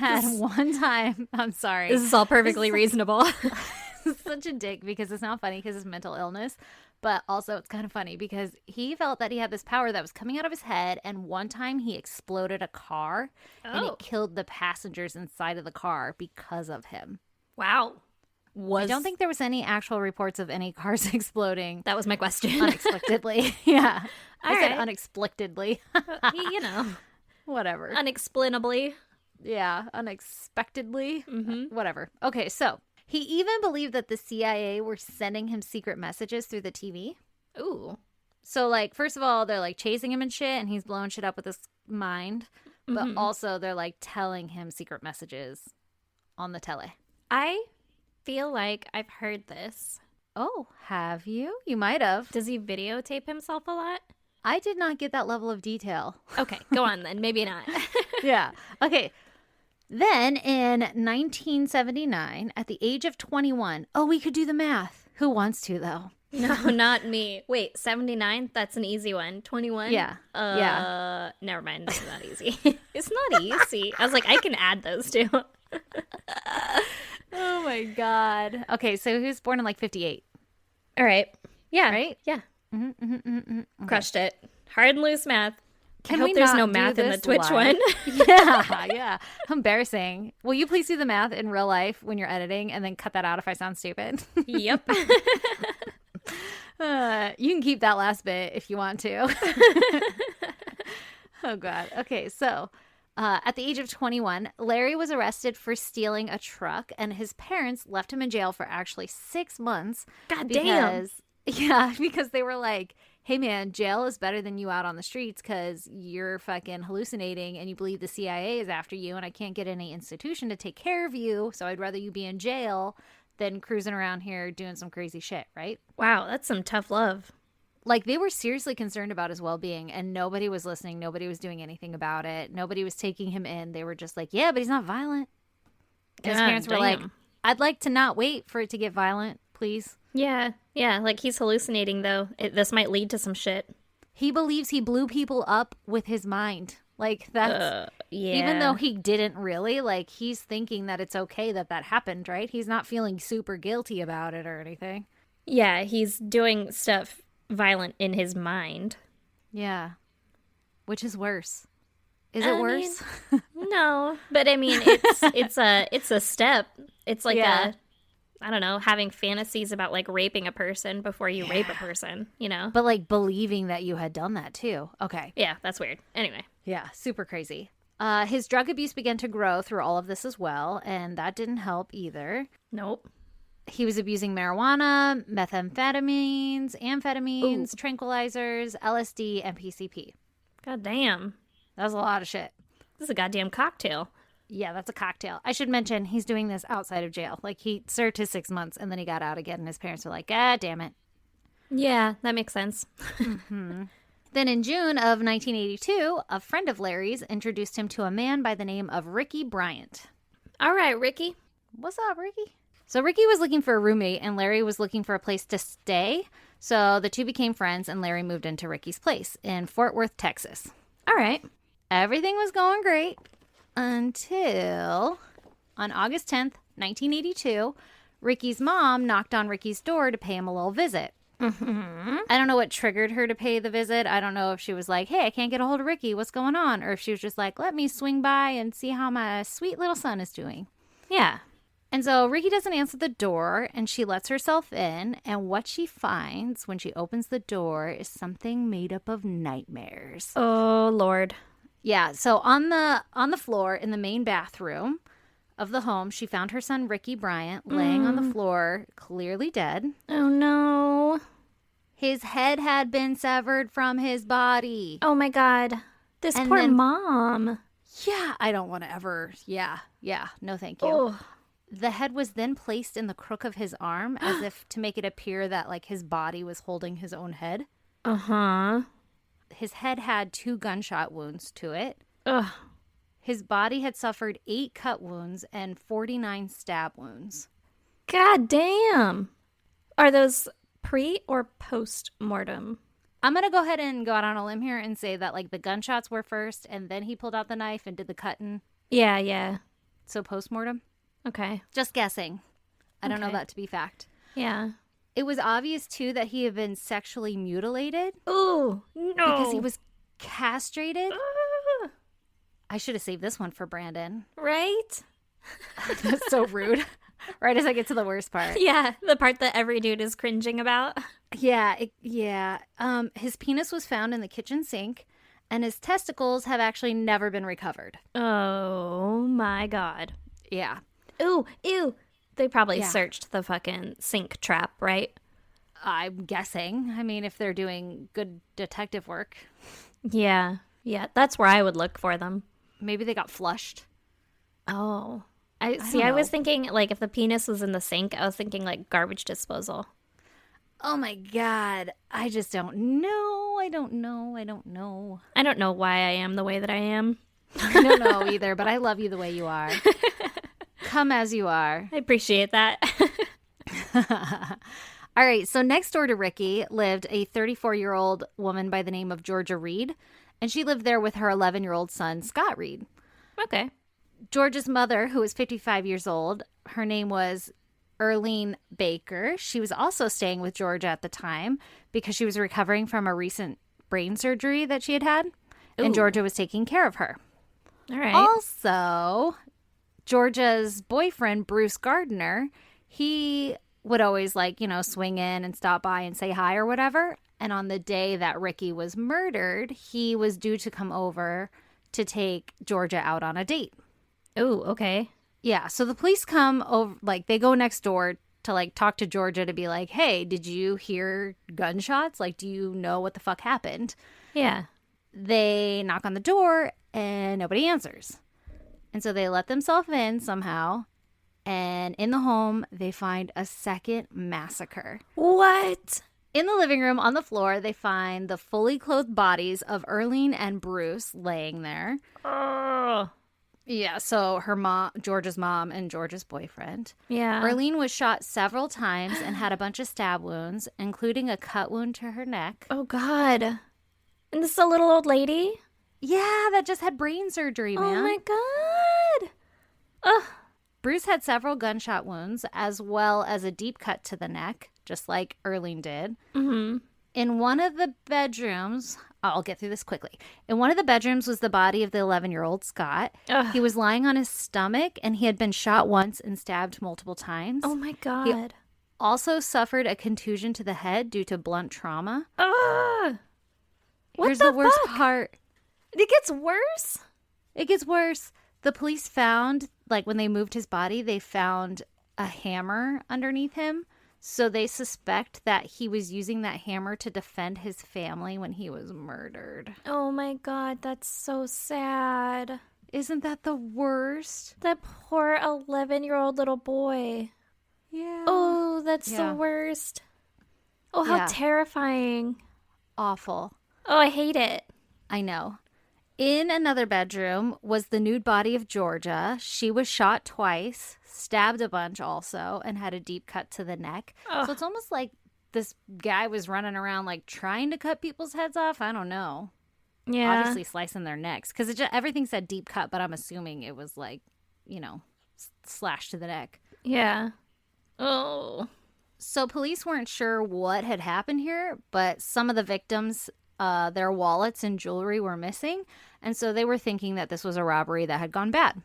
[SPEAKER 2] at one time, I'm sorry.
[SPEAKER 1] This is all perfectly reasonable.
[SPEAKER 2] Such a dick because it's not funny because it's mental illness, but also it's kind of funny because he felt that he had this power that was coming out of his head, and one time he exploded a car and it killed the passengers inside of the car because of him.
[SPEAKER 1] Wow.
[SPEAKER 2] I don't think there was any actual reports of any cars exploding.
[SPEAKER 1] That was my question.
[SPEAKER 2] Unexpectedly. Yeah. I said
[SPEAKER 1] right.
[SPEAKER 2] unexpectedly.
[SPEAKER 1] You know.
[SPEAKER 2] Whatever.
[SPEAKER 1] Unexplainably.
[SPEAKER 2] Yeah. Unexpectedly.
[SPEAKER 1] Mm-hmm.
[SPEAKER 2] Whatever. Okay, so he even believed that the CIA were sending him secret messages through the TV.
[SPEAKER 1] Ooh.
[SPEAKER 2] So, like, first of all, they're, like, chasing him and shit, and he's blowing shit up with his mind. But also, they're, like, telling him secret messages on the tele.
[SPEAKER 1] I feel like I've heard this.
[SPEAKER 2] Oh, have you? You might have.
[SPEAKER 1] Does he videotape himself a lot?
[SPEAKER 2] I did not get that level of detail.
[SPEAKER 1] Okay, go on then. Maybe not.
[SPEAKER 2] Yeah. Okay. Then in 1979, at the age of 21, we could do the math. Who wants to, though?
[SPEAKER 1] No, not me. Wait, 79? That's an easy one. 21?
[SPEAKER 2] Yeah. Yeah.
[SPEAKER 1] Never mind. It's not easy. It's not easy. I was like, I can add those two.
[SPEAKER 2] Oh, my God. Okay, so he was born in, like, 58.
[SPEAKER 1] All right. Yeah.
[SPEAKER 2] Right?
[SPEAKER 1] Yeah.
[SPEAKER 2] Okay.
[SPEAKER 1] Crushed it. Hard and loose math.
[SPEAKER 2] Can
[SPEAKER 1] I hope
[SPEAKER 2] we
[SPEAKER 1] there's
[SPEAKER 2] not
[SPEAKER 1] no
[SPEAKER 2] do
[SPEAKER 1] math in the
[SPEAKER 2] this
[SPEAKER 1] Twitch
[SPEAKER 2] live?
[SPEAKER 1] one.
[SPEAKER 2] Yeah. Embarrassing. Will you please do the math in real life when you're editing and then cut that out if I sound stupid?
[SPEAKER 1] Yep.
[SPEAKER 2] You can keep that last bit if you want to. Oh, God. Okay, so at the age of 21, Larry was arrested for stealing a truck, and his parents left him in jail for actually 6 months.
[SPEAKER 1] God damn.
[SPEAKER 2] Because they were like, hey, man, jail is better than you out on the streets because you're fucking hallucinating and you believe the CIA is after you, and I can't get any institution to take care of you, so I'd rather you be in jail than cruising around here doing some crazy shit, right?
[SPEAKER 1] Wow, that's some tough love.
[SPEAKER 2] Like, they were seriously concerned about his well-being, and nobody was listening. Nobody was doing anything about it. Nobody was taking him in. They were just like, yeah, but he's not violent. And his parents were like, I'd like to not wait for it to get violent, please.
[SPEAKER 1] Yeah, like he's hallucinating, though. This might lead to some shit.
[SPEAKER 2] He believes he blew people up with his mind. Like, that's... Even though he didn't really, like, he's thinking that it's okay that happened, right? He's not feeling super guilty about it or anything.
[SPEAKER 1] Yeah, he's doing stuff violent in his mind.
[SPEAKER 2] Yeah. Which is worse. Is it worse?
[SPEAKER 1] No, but I mean, it's a step. It's like I don't know, having fantasies about like raping a person before you rape a person, you know?
[SPEAKER 2] But like believing that you had done that too. Okay.
[SPEAKER 1] Yeah, that's weird. Anyway.
[SPEAKER 2] Yeah, super crazy. His drug abuse began to grow through all of this as well, and that didn't help either.
[SPEAKER 1] Nope.
[SPEAKER 2] He was abusing marijuana, methamphetamines, amphetamines, tranquilizers, LSD, and PCP.
[SPEAKER 1] God damn.
[SPEAKER 2] That was a lot of shit.
[SPEAKER 1] This is a goddamn cocktail.
[SPEAKER 2] Yeah, that's a cocktail. I should mention he's doing this outside of jail. Like, he served his 6 months and then he got out again, and his parents were like, God damn it.
[SPEAKER 1] Yeah, that makes sense.
[SPEAKER 2] Then in June of 1982, a friend of Larry's introduced him to a man by the name of Ricky Bryant.
[SPEAKER 1] All right, Ricky.
[SPEAKER 2] What's up, Ricky? So Ricky was looking for a roommate and Larry was looking for a place to stay. So the two became friends and Larry moved into Ricky's place in Fort Worth, Texas.
[SPEAKER 1] All right.
[SPEAKER 2] Everything was going great until on August 10th, 1982, Ricky's mom knocked on Ricky's door to pay him a little visit. I don't know what triggered her to pay the visit. I don't know if she was like, hey, I can't get a hold of Ricky. What's going on? Or if she was just like, let me swing by and see how my sweet little son is doing.
[SPEAKER 1] Yeah.
[SPEAKER 2] And so Ricky doesn't answer the door, and she lets herself in. And what she finds when she opens the door is something made up of nightmares.
[SPEAKER 1] Oh, Lord.
[SPEAKER 2] Yeah. So on the floor in the main bathroom of the home, she found her son Ricky Bryant laying on the floor, clearly dead.
[SPEAKER 1] Oh, no.
[SPEAKER 2] His head had been severed from his body.
[SPEAKER 1] Oh, my God. This
[SPEAKER 2] And
[SPEAKER 1] poor
[SPEAKER 2] then-
[SPEAKER 1] mom.
[SPEAKER 2] Yeah, I don't want to ever. Yeah, no, thank you.
[SPEAKER 1] Oh.
[SPEAKER 2] The head was then placed in the crook of his arm as if to make it appear that like his body was holding his own head.
[SPEAKER 1] Uh-huh.
[SPEAKER 2] His head had 2 gunshot wounds to it.
[SPEAKER 1] Ugh.
[SPEAKER 2] His body had suffered 8 cut wounds and 49 stab wounds.
[SPEAKER 1] God damn. Are those pre or post mortem?
[SPEAKER 2] I'm going to go ahead and go out on a limb here and say that like the gunshots were first and then he pulled out the knife and did the cutting.
[SPEAKER 1] Yeah.
[SPEAKER 2] So post-mortem.
[SPEAKER 1] Okay.
[SPEAKER 2] Just guessing. I don't know
[SPEAKER 1] Okay.
[SPEAKER 2] that to be fact.
[SPEAKER 1] Yeah.
[SPEAKER 2] It was obvious, too, that he had been sexually mutilated
[SPEAKER 1] Oh, no.
[SPEAKER 2] because he was castrated.
[SPEAKER 1] Ah,
[SPEAKER 2] I should have saved this one for Brandon.
[SPEAKER 1] right?
[SPEAKER 2] That's so rude. Right as I get to the worst part.
[SPEAKER 1] Yeah, the part that every dude is cringing about.
[SPEAKER 2] Yeah. His penis was found in the kitchen sink, and his testicles have actually never been recovered.
[SPEAKER 1] Oh, my God.
[SPEAKER 2] Yeah.
[SPEAKER 1] Ooh, ew. They probably
[SPEAKER 2] Yeah.
[SPEAKER 1] searched the fucking sink trap, right?
[SPEAKER 2] I'm guessing. I mean, if they're doing good detective work,
[SPEAKER 1] Yeah. That's where I would look for them.
[SPEAKER 2] maybe they got flushed.
[SPEAKER 1] Oh.
[SPEAKER 2] don't
[SPEAKER 1] I was
[SPEAKER 2] know.
[SPEAKER 1] thinking, like, if the penis was in the sink, I was thinking, like, garbage disposal.
[SPEAKER 2] Oh my God. I just don't know. I don't know.
[SPEAKER 1] I don't know why I am the way that I am.
[SPEAKER 2] I don't know either, but I love you the way you are. Come as you are.
[SPEAKER 1] I appreciate that.
[SPEAKER 2] All right, so next door to Ricky lived a 34-year-old woman by the name of Georgia Reed, and she lived there with her 11-year-old son, Scott Reed.
[SPEAKER 1] Okay.
[SPEAKER 2] Georgia's mother, who was 55 years old, her name was Earlene Baker. She was also staying with Georgia at the time because she was recovering from a recent brain surgery that she had had, and
[SPEAKER 1] Ooh.
[SPEAKER 2] Georgia was taking care of her.
[SPEAKER 1] All right.
[SPEAKER 2] Also, Georgia's boyfriend, Bruce Gardner, he would always swing in and stop by and say hi or whatever. And on the day that Ricky was murdered, he was due to come over to take Georgia out on a date.
[SPEAKER 1] Ooh, okay.
[SPEAKER 2] Yeah. So the police come over, they go next door to talk to Georgia to be like, hey, did you hear gunshots? Do you know what the fuck happened?
[SPEAKER 1] Yeah.
[SPEAKER 2] They knock on the door and nobody answers. And so they let themselves in somehow. And in the home, they find a second massacre.
[SPEAKER 1] What?
[SPEAKER 2] In the living room on the floor, they find the fully clothed bodies of Earlene and Bruce laying there.
[SPEAKER 1] Oh.
[SPEAKER 2] Yeah, so her mom, Georgia's mom, and Georgia's boyfriend.
[SPEAKER 1] Yeah.
[SPEAKER 2] Earlene was shot several times and had a bunch of stab wounds, including a cut wound to her neck.
[SPEAKER 1] Oh, God. And this is a little old lady?
[SPEAKER 2] Yeah, that just had brain surgery, man.
[SPEAKER 1] Oh, my God. Ugh.
[SPEAKER 2] Bruce had several gunshot wounds, as well as a deep cut to the neck, just like Earlene did.
[SPEAKER 1] Mm-hmm.
[SPEAKER 2] In one of the bedrooms, I'll get through this quickly. In one of the bedrooms was the body of the 11-year-old Scott.
[SPEAKER 1] Ugh.
[SPEAKER 2] He was lying on his stomach, and he had been shot once and stabbed multiple times.
[SPEAKER 1] Oh, my God.
[SPEAKER 2] Also suffered a contusion to the head due to blunt trauma.
[SPEAKER 1] Ugh. What
[SPEAKER 2] Here's
[SPEAKER 1] the
[SPEAKER 2] the worst
[SPEAKER 1] fuck?
[SPEAKER 2] part.
[SPEAKER 1] It gets worse?
[SPEAKER 2] It gets worse. The police found, when they moved his body, they found a hammer underneath him. So they suspect that he was using that hammer to defend his family when he was murdered.
[SPEAKER 1] Oh, my God. That's so sad.
[SPEAKER 2] Isn't that the worst?
[SPEAKER 1] That poor 11-year-old little boy.
[SPEAKER 2] Yeah.
[SPEAKER 1] Oh, that's
[SPEAKER 2] Yeah.
[SPEAKER 1] the worst. Oh, how
[SPEAKER 2] Yeah.
[SPEAKER 1] terrifying.
[SPEAKER 2] Awful.
[SPEAKER 1] Oh, I hate it.
[SPEAKER 2] I know. In another bedroom was the nude body of Georgia. She was shot twice, stabbed a bunch also, and had a deep cut to the neck.
[SPEAKER 1] Ugh.
[SPEAKER 2] So it's almost like this guy was running around trying to cut people's heads off. I don't know.
[SPEAKER 1] Yeah.
[SPEAKER 2] Obviously slicing their necks because everything said deep cut, but I'm assuming it was slashed to the neck.
[SPEAKER 1] Yeah. Oh.
[SPEAKER 2] So police weren't sure what had happened here, but some of the victims, their wallets and jewelry were missing. And so they were thinking that this was a robbery that had gone bad.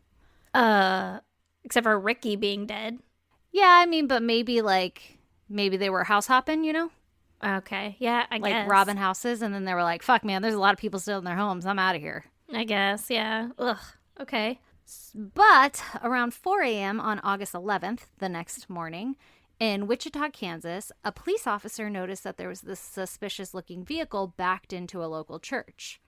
[SPEAKER 1] Except for Ricky being dead.
[SPEAKER 2] Yeah, I mean, but maybe they were house hopping, you know?
[SPEAKER 1] Okay. Yeah, I
[SPEAKER 2] Like
[SPEAKER 1] guess.
[SPEAKER 2] robbing houses, and then they were like, fuck, man, there's a lot of people still in their homes. I'm out of here.
[SPEAKER 1] I guess, yeah. Ugh. Okay.
[SPEAKER 2] But around 4 a.m. on August 11th, the next morning, in Wichita, Kansas, a police officer noticed that there was this suspicious-looking vehicle backed into a local church.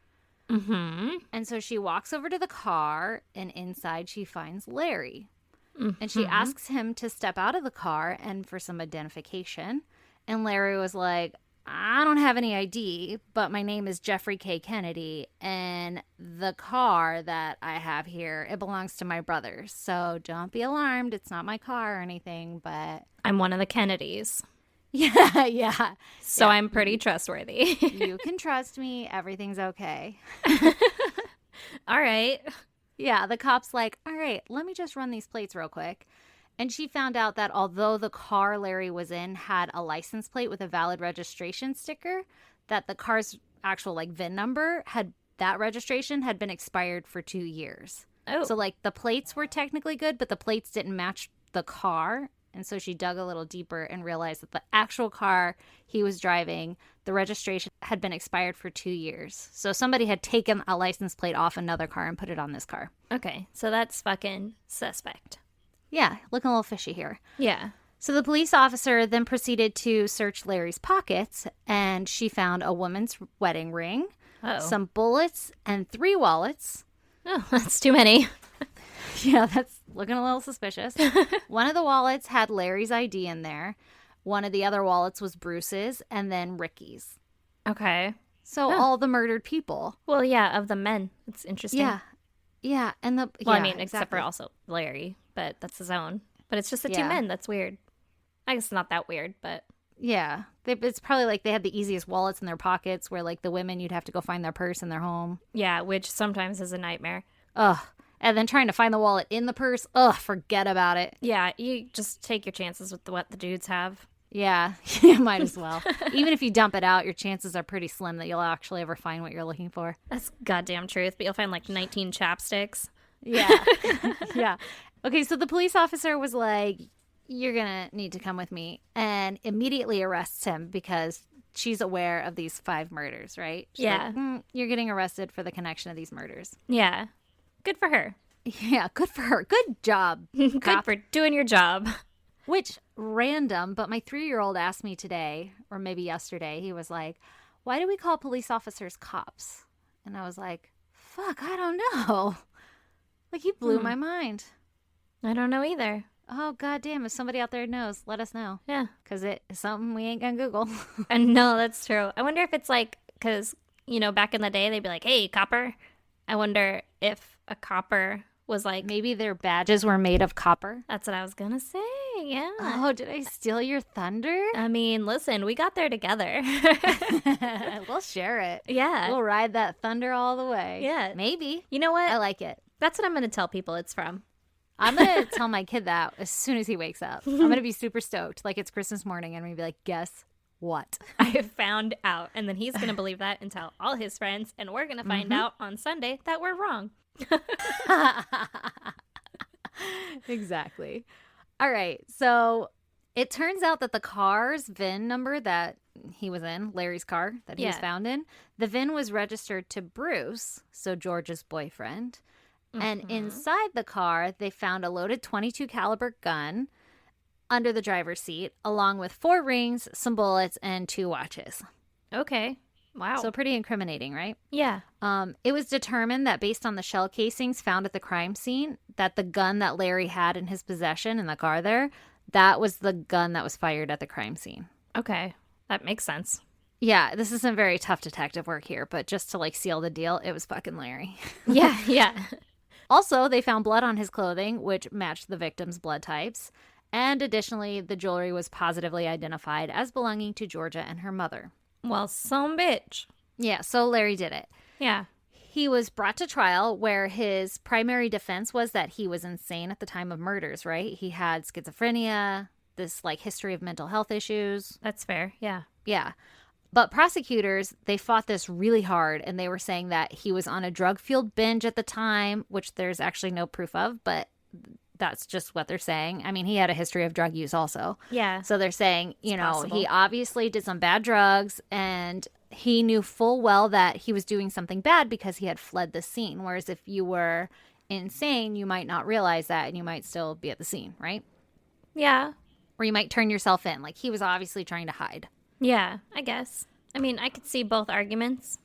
[SPEAKER 1] Mm-hmm.
[SPEAKER 2] And so she walks over to the car, and inside she finds Larry.
[SPEAKER 1] Mm-hmm.
[SPEAKER 2] And she asks him to step out of the car and for some identification. And Larry was like, I don't have any ID, but my name is Jeffrey K. Kennedy, and the car that I have here, it belongs to my brother. So don't be alarmed. It's not my car or anything, but...
[SPEAKER 1] I'm one of the Kennedys.
[SPEAKER 2] Yeah.
[SPEAKER 1] So I'm pretty trustworthy.
[SPEAKER 2] You can trust me. Everything's okay.
[SPEAKER 1] All right.
[SPEAKER 2] Yeah, the cop's like, all right, let me just run these plates real quick. And she found out that although the car Larry was in had a license plate with a valid registration sticker, that the car's actual VIN number that registration had been expired for 2 years.
[SPEAKER 1] Oh.
[SPEAKER 2] So the plates were technically good, but the plates didn't match the car. And so she dug a little deeper and realized that the actual car he was driving, the registration had been expired for 2 years. So somebody had taken a license plate off another car and put it on this car.
[SPEAKER 1] Okay, so that's fucking suspect.
[SPEAKER 2] Yeah, looking a little fishy here.
[SPEAKER 1] Yeah.
[SPEAKER 2] So the police officer then proceeded to search Larry's pockets, and she found a woman's wedding ring, some bullets, and 3 wallets.
[SPEAKER 1] Oh, that's too many.
[SPEAKER 2] Yeah, that's looking a little suspicious. One of the wallets had Larry's ID in there. One of the other wallets was Bruce's, and then Ricky's.
[SPEAKER 1] Okay.
[SPEAKER 2] So all the murdered people.
[SPEAKER 1] Well, yeah, of the men. It's interesting.
[SPEAKER 2] Yeah. Yeah, and
[SPEAKER 1] I mean, except for also Larry, but that's his own. But it's just the 2 men. That's weird. I guess it's not that weird, but...
[SPEAKER 2] Yeah. It's probably they had the easiest wallets in their pockets where, the women, you'd have to go find their purse in their home.
[SPEAKER 1] Yeah, which sometimes is a nightmare.
[SPEAKER 2] Ugh. And then trying to find the wallet in the purse. Ugh, forget about it.
[SPEAKER 1] Yeah, you just take your chances with what the dudes have.
[SPEAKER 2] Yeah, you might as well. Even if you dump it out, your chances are pretty slim that you'll actually ever find what you're looking for.
[SPEAKER 1] That's goddamn truth, but you'll find 19 chapsticks.
[SPEAKER 2] Yeah. Yeah. Okay, so the police officer was like, you're going to need to come with me, and immediately arrests him because she's aware of these 5 murders, right? She's like, you're getting arrested for the connection of these murders.
[SPEAKER 1] Yeah. Good for her.
[SPEAKER 2] Yeah, good for her. Good job.
[SPEAKER 1] Good for doing your job.
[SPEAKER 2] Which, random, but my 3-year-old asked me today, or maybe yesterday, he was like, why do we call police officers cops? And I was like, fuck, I don't know. He blew my mind.
[SPEAKER 1] I don't know either.
[SPEAKER 2] Oh, goddamn, if somebody out there knows, let us know.
[SPEAKER 1] Yeah.
[SPEAKER 2] Because it is something we ain't gonna Google.
[SPEAKER 1] And no, that's true. I wonder if it's because, back in the day, they'd be like, hey, copper. I wonder if a copper was
[SPEAKER 2] maybe their badges were made of copper.
[SPEAKER 1] That's what I was gonna say. Yeah.
[SPEAKER 2] Oh, did I steal your thunder?
[SPEAKER 1] I mean, listen, we got there together.
[SPEAKER 2] We'll share it.
[SPEAKER 1] Yeah.
[SPEAKER 2] We'll ride that thunder all the way.
[SPEAKER 1] Yeah.
[SPEAKER 2] Maybe.
[SPEAKER 1] You know what?
[SPEAKER 2] I like it.
[SPEAKER 1] That's what I'm gonna tell people it's from.
[SPEAKER 2] I'm gonna tell my kid that as soon as he wakes up. I'm gonna be super stoked, like it's Christmas morning, and I'm gonna be like, guess what?
[SPEAKER 1] I have found out. And then he's gonna believe that and tell all his friends, and we're gonna find out on Sunday that we're wrong.
[SPEAKER 2] Exactly. All right, so it turns out that the car's VIN number that he was in, Larry's car that he was found in, the VIN was registered to Bruce, so George's boyfriend. And inside the car, they found a loaded .22 caliber gun under the driver's seat, along with 4 rings, some bullets, and 2 watches.
[SPEAKER 1] Okay. Wow.
[SPEAKER 2] So pretty incriminating, right?
[SPEAKER 1] Yeah.
[SPEAKER 2] It was determined that based on the shell casings found at the crime scene, that the gun that Larry had in his possession in the car there, that was the gun that was fired at the crime scene.
[SPEAKER 1] Okay. That makes sense.
[SPEAKER 2] Yeah, this isn't very tough detective work here, but just to seal the deal, it was fucking Larry.
[SPEAKER 1] Yeah, yeah.
[SPEAKER 2] Also, they found blood on his clothing, which matched the victim's blood types. And additionally, the jewelry was positively identified as belonging to Georgia and her mother.
[SPEAKER 1] Well, some bitch.
[SPEAKER 2] Yeah, so Larry did it.
[SPEAKER 1] Yeah.
[SPEAKER 2] He was brought to trial where his primary defense was that he was insane at the time of murders, right? He had schizophrenia, this like history of mental health issues.
[SPEAKER 1] That's fair. Yeah.
[SPEAKER 2] Yeah. But prosecutors, they fought this really hard, and they were saying that he was on a drug-fueled binge at the time, which there's actually no proof of, but that's just what they're saying. I mean, he had a history of drug use also.
[SPEAKER 1] Yeah.
[SPEAKER 2] So they're saying,
[SPEAKER 1] It's possible.
[SPEAKER 2] he obviously did some bad drugs, and he knew full well that he was doing something bad because he had fled the scene. Whereas if you were insane, you might not realize that, and you might still be at the scene, right?
[SPEAKER 1] Yeah.
[SPEAKER 2] Or you might turn yourself in. Like, he was obviously trying to hide.
[SPEAKER 1] Yeah, I guess. I mean, I could see both arguments.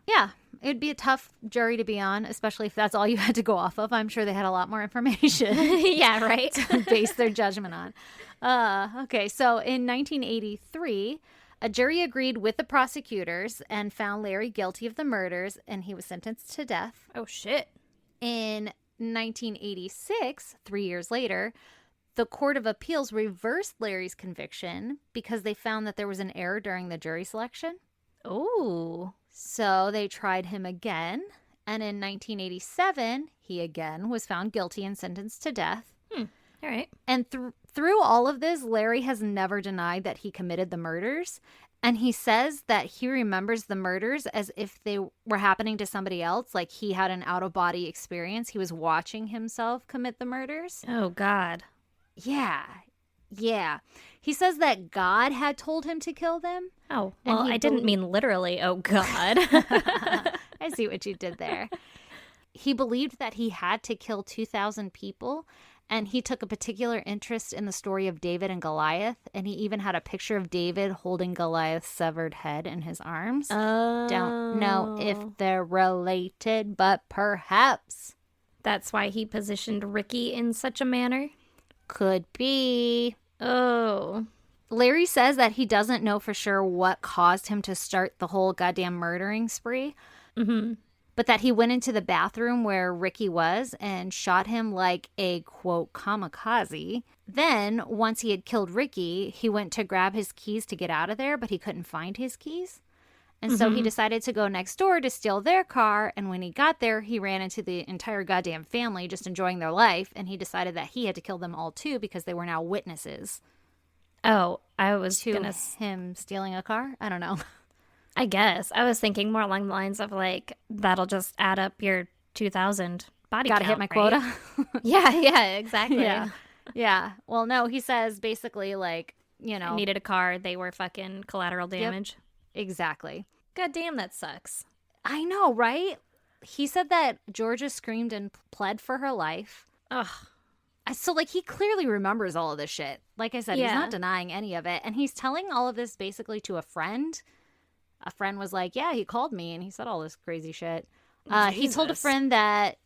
[SPEAKER 2] Yeah, it'd be a tough jury to be on, especially if that's all you had to go off of. I'm sure they had a lot more information
[SPEAKER 1] Yeah, right.
[SPEAKER 2] to base their judgment on. Okay, so in 1983, a jury agreed with the prosecutors and found Larry guilty of the murders, and he was sentenced to death.
[SPEAKER 1] Oh, shit.
[SPEAKER 2] In 1986, 3 years later, the Court of Appeals reversed Larry's conviction because they found that there was an error during the jury selection.
[SPEAKER 1] Ooh.
[SPEAKER 2] So they tried him again, and in 1987, he again was found guilty and sentenced to death.
[SPEAKER 1] All right.
[SPEAKER 2] And through all of this, Larry has never denied that he committed the murders. And he says that he remembers the murders as if they were happening to somebody else. Like he had an out-of-body experience. He was watching himself commit the murders.
[SPEAKER 1] Oh, God.
[SPEAKER 2] Yeah. Yeah. He says that God had told him to kill them.
[SPEAKER 1] Oh,
[SPEAKER 2] And
[SPEAKER 1] well,
[SPEAKER 2] he
[SPEAKER 1] I didn't mean literally, oh, God.
[SPEAKER 2] I see what you did there. He believed that he had to kill 2,000 people, and he took a particular interest in the story of David and Goliath, and he even had a picture of David holding Goliath's severed head in his arms.
[SPEAKER 1] Oh.
[SPEAKER 2] Don't know if they're related, but perhaps.
[SPEAKER 1] That's why he positioned Ricky in such a manner?
[SPEAKER 2] Could be.
[SPEAKER 1] Oh.
[SPEAKER 2] Larry says that he doesn't know for sure what caused him to start the whole goddamn murdering spree.
[SPEAKER 1] Mm-hmm.
[SPEAKER 2] But that he went into the bathroom where Ricky was and shot him like a, quote, kamikaze. Then, once he had killed Ricky, he went to grab his keys to get out of there, but he couldn't find his keys. And so he decided to go next door to steal their car. And when he got there, he ran into the entire goddamn family just enjoying their life. And he decided that he had to kill them all too because they were now witnesses
[SPEAKER 1] Oh, I was
[SPEAKER 2] to
[SPEAKER 1] gonna...
[SPEAKER 2] him stealing a car. I don't know.
[SPEAKER 1] I guess. I was thinking more along the lines of, like, that'll just add up your 2,000 body
[SPEAKER 2] Gotta
[SPEAKER 1] count,
[SPEAKER 2] hit my
[SPEAKER 1] right?
[SPEAKER 2] quota.
[SPEAKER 1] Yeah, exactly.
[SPEAKER 2] Yeah. Yeah. Well, no, he says basically like,
[SPEAKER 1] Needed a car. They were fucking collateral damage.
[SPEAKER 2] exactly.
[SPEAKER 1] God damn, that sucks.
[SPEAKER 2] I know, right? He said that Georgia screamed and pled for her life.
[SPEAKER 1] Ugh.
[SPEAKER 2] So, like, he clearly remembers all of this shit. Like I said, he's
[SPEAKER 1] Yeah.
[SPEAKER 2] not denying any of it. And he's telling all of this basically to a friend. A friend was like, yeah, he called me and he said all this crazy shit. He told a
[SPEAKER 1] Jesus.
[SPEAKER 2] friend that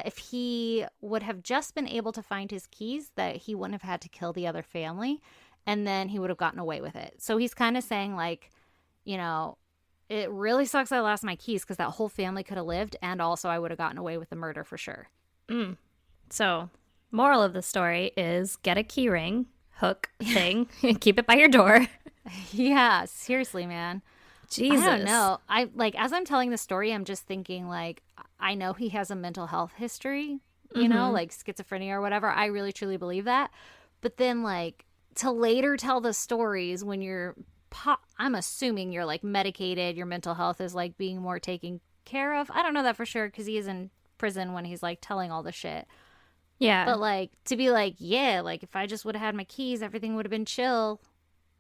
[SPEAKER 2] if he would have just been able to find his keys, that he wouldn't have had to kill the other family. And then he would have gotten away with it. So he's kind of saying, like, it really sucks I lost my keys because that whole family could have lived. And also I would have gotten away with the murder for sure.
[SPEAKER 1] So, moral of the story is get a key ring, hook thing, keep it by your door.
[SPEAKER 2] Yeah, seriously, man.
[SPEAKER 1] Jesus.
[SPEAKER 2] I don't know. As I'm telling the story, I'm just thinking, like, I know he has a mental health history, like schizophrenia or whatever. I really, truly believe that. But then, like, to later tell the stories when you're, I'm assuming you're, like, medicated, your mental health is, like, being more taken care of. I don't know that for sure because he is in prison when he's, like, telling all the shit.
[SPEAKER 1] Yeah.
[SPEAKER 2] But, like, to be like, yeah, like, if I just would have had my keys, everything would have been chill.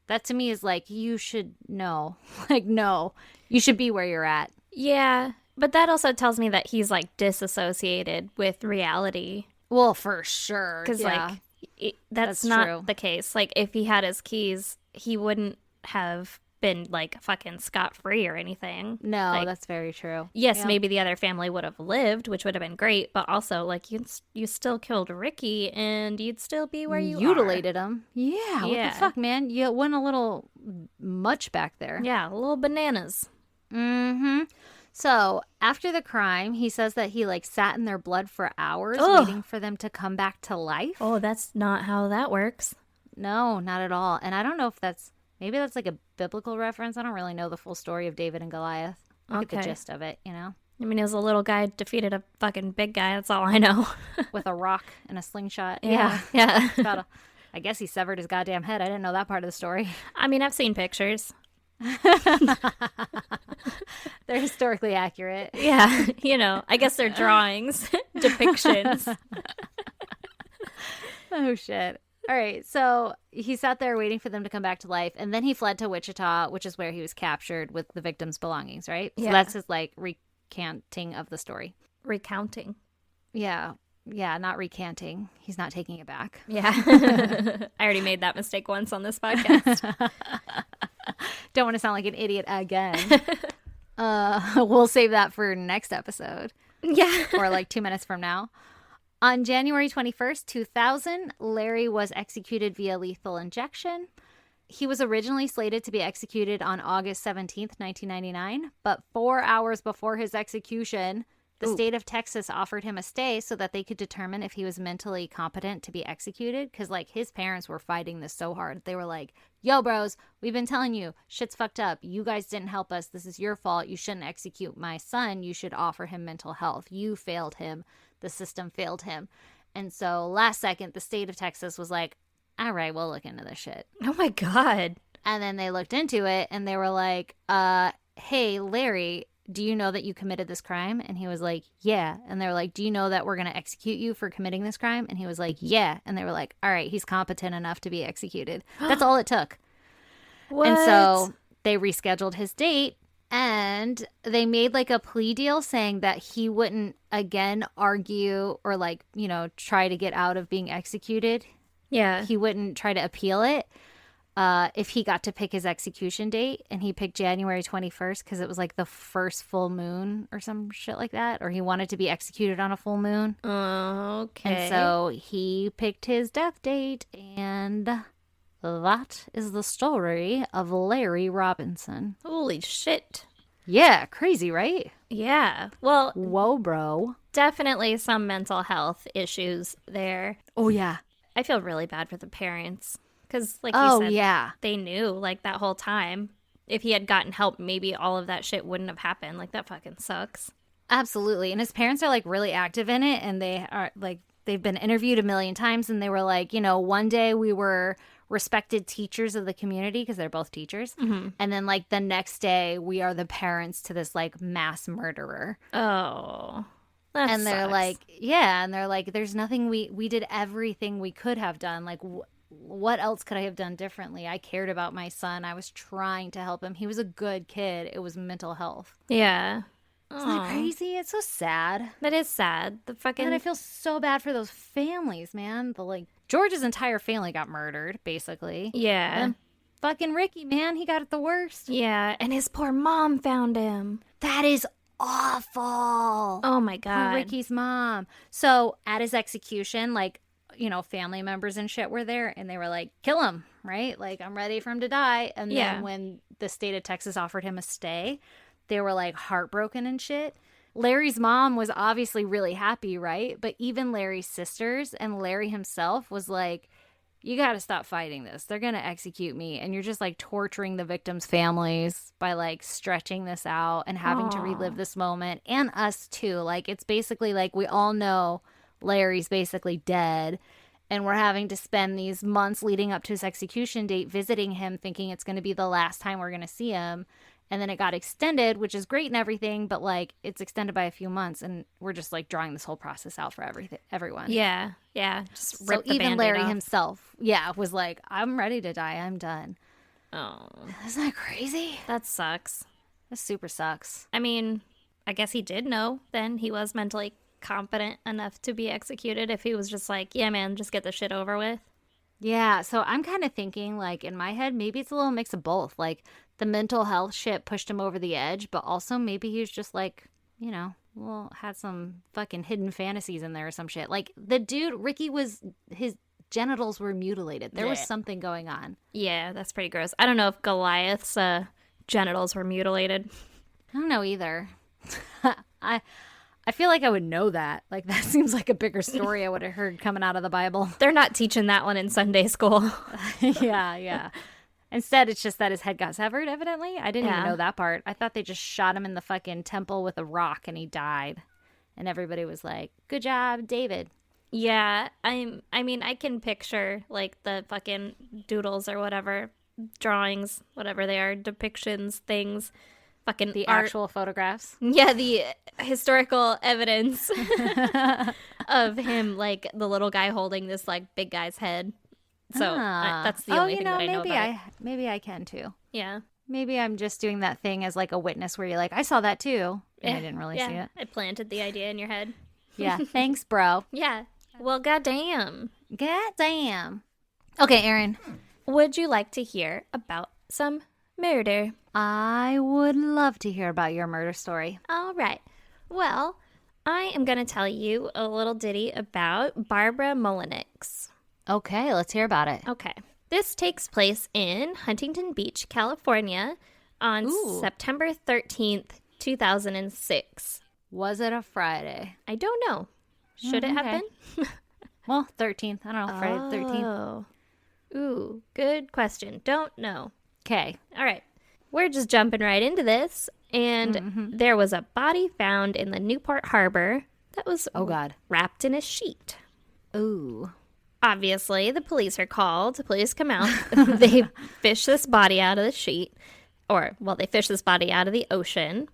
[SPEAKER 2] That to me is like, you should know. Like, no, you should be where you're at.
[SPEAKER 1] Yeah. But that also tells me that he's, like, disassociated with reality.
[SPEAKER 2] Well, for sure.
[SPEAKER 1] Because,
[SPEAKER 2] yeah.
[SPEAKER 1] like, that's not true. The case. Like, if he had his keys, he wouldn't have been, like, fucking scot-free or anything.
[SPEAKER 2] No,
[SPEAKER 1] like,
[SPEAKER 2] that's very true.
[SPEAKER 1] Yes,
[SPEAKER 2] Yeah.
[SPEAKER 1] maybe the other family would have lived, which would have been great, but also, like, you still killed Ricky, and you'd still be where you
[SPEAKER 2] Mutilated him. Yeah, what
[SPEAKER 1] Yeah.
[SPEAKER 2] the fuck, man? You went a little much back there.
[SPEAKER 1] are. Yeah, little bananas.
[SPEAKER 2] Mm-hmm. So, after the crime, he says that he, like, sat in their blood for hours
[SPEAKER 1] Ugh.
[SPEAKER 2] waiting for them to come back to life.
[SPEAKER 1] Oh, that's not how that works.
[SPEAKER 2] No, not at all. And I don't know if maybe that's like a biblical reference. I don't really know the full story of David and Goliath. I get the
[SPEAKER 1] Okay.
[SPEAKER 2] gist of it,
[SPEAKER 1] I mean, it was a little guy defeated a fucking big guy. That's all I know.
[SPEAKER 2] with a rock and a slingshot.
[SPEAKER 1] Yeah.
[SPEAKER 2] It's about I guess he severed his goddamn head. I didn't know that part of the story.
[SPEAKER 1] I mean, I've seen pictures.
[SPEAKER 2] They're historically accurate.
[SPEAKER 1] Yeah, I guess they're drawings, depictions.
[SPEAKER 2] Oh, shit. All right, so he sat there waiting for them to come back to life, and then he fled to Wichita, which is where he was captured with the victim's belongings, right? So that's his, recanting of the story.
[SPEAKER 1] Recounting.
[SPEAKER 2] Yeah, not recanting. He's not taking it back.
[SPEAKER 1] Yeah. I already made that mistake once on this podcast.
[SPEAKER 2] Don't want to sound like an idiot again. We'll save that for next episode.
[SPEAKER 1] Yeah.
[SPEAKER 2] Or 2 minutes from now. On January 21st, 2000, Larry was executed via lethal injection. He was originally slated to be executed on August 17th, 1999, but 4 hours before his execution, the state of Texas offered him a stay so that they could determine if he was mentally competent to be executed, because his parents were fighting this so hard. They were like, yo, bros, we've been telling you, shit's fucked up. You guys didn't help us. This is your fault. You shouldn't execute my son. You should offer him mental health. You failed him. The system failed him. And so last second, the state of Texas was like, all right, we'll look into this shit.
[SPEAKER 1] Oh my God.
[SPEAKER 2] And then they looked into it and they were like, hey, Larry, do you know that you committed this crime? And he was like, yeah. And they were like, do you know that we're going to execute you for committing this crime? And he was like, yeah. And they were like, all right, he's competent enough to be executed. That's all it took.
[SPEAKER 1] What?
[SPEAKER 2] And so they rescheduled his date. And they made a plea deal saying that he wouldn't again argue or try to get out of being executed.
[SPEAKER 1] Yeah.
[SPEAKER 2] He wouldn't try to appeal it if he got to pick his execution date. And he picked January 21st because it was the first full moon or some shit like that. Or he wanted to be executed on a full moon.
[SPEAKER 1] Okay.
[SPEAKER 2] And so he picked his death date, and that is the story of Larry Robinson.
[SPEAKER 1] Holy shit.
[SPEAKER 2] Yeah, crazy, right?
[SPEAKER 1] Yeah. Well,
[SPEAKER 2] whoa, bro.
[SPEAKER 1] Definitely some mental health issues there.
[SPEAKER 2] Oh, yeah.
[SPEAKER 1] I feel really bad for the parents because, you said,
[SPEAKER 2] yeah,
[SPEAKER 1] they knew that whole time. If he had gotten help, maybe all of that shit wouldn't have happened. That fucking sucks.
[SPEAKER 2] Absolutely. And his parents are really active in it, and they are they've been interviewed a million times, and they were one day we were respected teachers of the community because they're both teachers. Mm-hmm. And then the next day we are the parents to this mass murderer.
[SPEAKER 1] Oh,
[SPEAKER 2] and they're
[SPEAKER 1] sucks.
[SPEAKER 2] yeah. And they're there's nothing we did everything we could have done. What else could I have done differently? I cared about my son. I was trying to help him. He was a good kid. It was mental health.
[SPEAKER 1] Yeah.
[SPEAKER 2] Isn't that crazy? It's so sad.
[SPEAKER 1] That is sad.
[SPEAKER 2] And I feel so bad for those families, man. George's entire family got murdered, basically.
[SPEAKER 1] Yeah.
[SPEAKER 2] And fucking Ricky, man, he got it the worst.
[SPEAKER 1] Yeah, and his poor mom found him.
[SPEAKER 2] That is awful.
[SPEAKER 1] Oh my God.
[SPEAKER 2] Poor Ricky's mom. So at his execution, family members and shit were there, and they were like, kill him, right? I'm ready for him to die. And then when the state of Texas offered him a stay, they were heartbroken and shit. Larry's mom was obviously really happy, right? But even Larry's sisters and Larry himself was like, you got to stop fighting this. They're going to execute me. And you're just torturing the victims' families by stretching this out and having to relive this moment, and us too. It's basically we all know Larry's basically dead, and we're having to spend these months leading up to his execution date visiting him, thinking it's going to be the last time we're going to see him. And then it got extended, which is great and everything, but it's extended by a few months, and we're just drawing this whole process out for everyone.
[SPEAKER 1] Yeah, yeah. Just rip the
[SPEAKER 2] even
[SPEAKER 1] Band-Aid
[SPEAKER 2] Larry
[SPEAKER 1] off.
[SPEAKER 2] himself, was I'm ready to die. I'm done.
[SPEAKER 1] Oh,
[SPEAKER 2] Isn't that crazy?
[SPEAKER 1] that sucks.
[SPEAKER 2] That super sucks.
[SPEAKER 1] I mean, I guess he did know then he was mentally competent enough to be executed if he was just yeah, man, just get the shit over with.
[SPEAKER 2] Yeah, so I'm kind of thinking, in my head, maybe it's a little mix of both. The mental health shit pushed him over the edge, but also maybe he was just had some fucking hidden fantasies in there or some shit. The dude, Ricky, his genitals were mutilated. There was something going on.
[SPEAKER 1] Yeah, that's pretty gross. I don't know if Goliath's genitals were mutilated.
[SPEAKER 2] I don't know either. I feel like I would know that. That seems like a bigger story I would have heard coming out of the Bible.
[SPEAKER 1] They're not teaching that one in Sunday school.
[SPEAKER 2] Yeah. Instead, it's just that his head got severed, evidently. I didn't even know that part. I thought they just shot him in the fucking temple with a rock and he died. And everybody was like, good job, David.
[SPEAKER 1] Yeah, I mean, I can picture like the fucking doodles or whatever, drawings, whatever they are, depictions, things, fucking
[SPEAKER 2] The
[SPEAKER 1] art.
[SPEAKER 2] actual photographs.
[SPEAKER 1] Yeah, the historical evidence of him, like the little guy holding this like big guy's head. So that's the only thing that I know about it.
[SPEAKER 2] Maybe I can too.
[SPEAKER 1] Yeah.
[SPEAKER 2] Maybe I'm just doing that thing as like a witness where you're like, I saw that too, and I didn't really see it.
[SPEAKER 1] I planted the idea in your head.
[SPEAKER 2] Yeah, thanks, bro.
[SPEAKER 1] Yeah. Well, goddamn.
[SPEAKER 2] God damn. Okay, Aaron.
[SPEAKER 1] Would you like to hear about some murder?
[SPEAKER 2] I would love to hear about your murder story.
[SPEAKER 1] All right. Well, I am going to tell you a little ditty about Barbara Mullenix.
[SPEAKER 2] Okay, let's hear about it.
[SPEAKER 1] Okay. This takes place in Huntington Beach, California on September 13th, 2006.
[SPEAKER 2] Was it a Friday?
[SPEAKER 1] I don't know. Should it have
[SPEAKER 2] okay.
[SPEAKER 1] been?
[SPEAKER 2] Well, 13th. I don't know. Friday the 13th.
[SPEAKER 1] Oh. Ooh, good question. Don't know.
[SPEAKER 2] Okay.
[SPEAKER 1] All right. We're just jumping right into this. And there was a body found in the Newport Harbor that was
[SPEAKER 2] Oh, God.
[SPEAKER 1] wrapped in a sheet.
[SPEAKER 2] Ooh.
[SPEAKER 1] Obviously, the police are called. The police come out. They fish this body out of the sheet. They fish this body out of the ocean.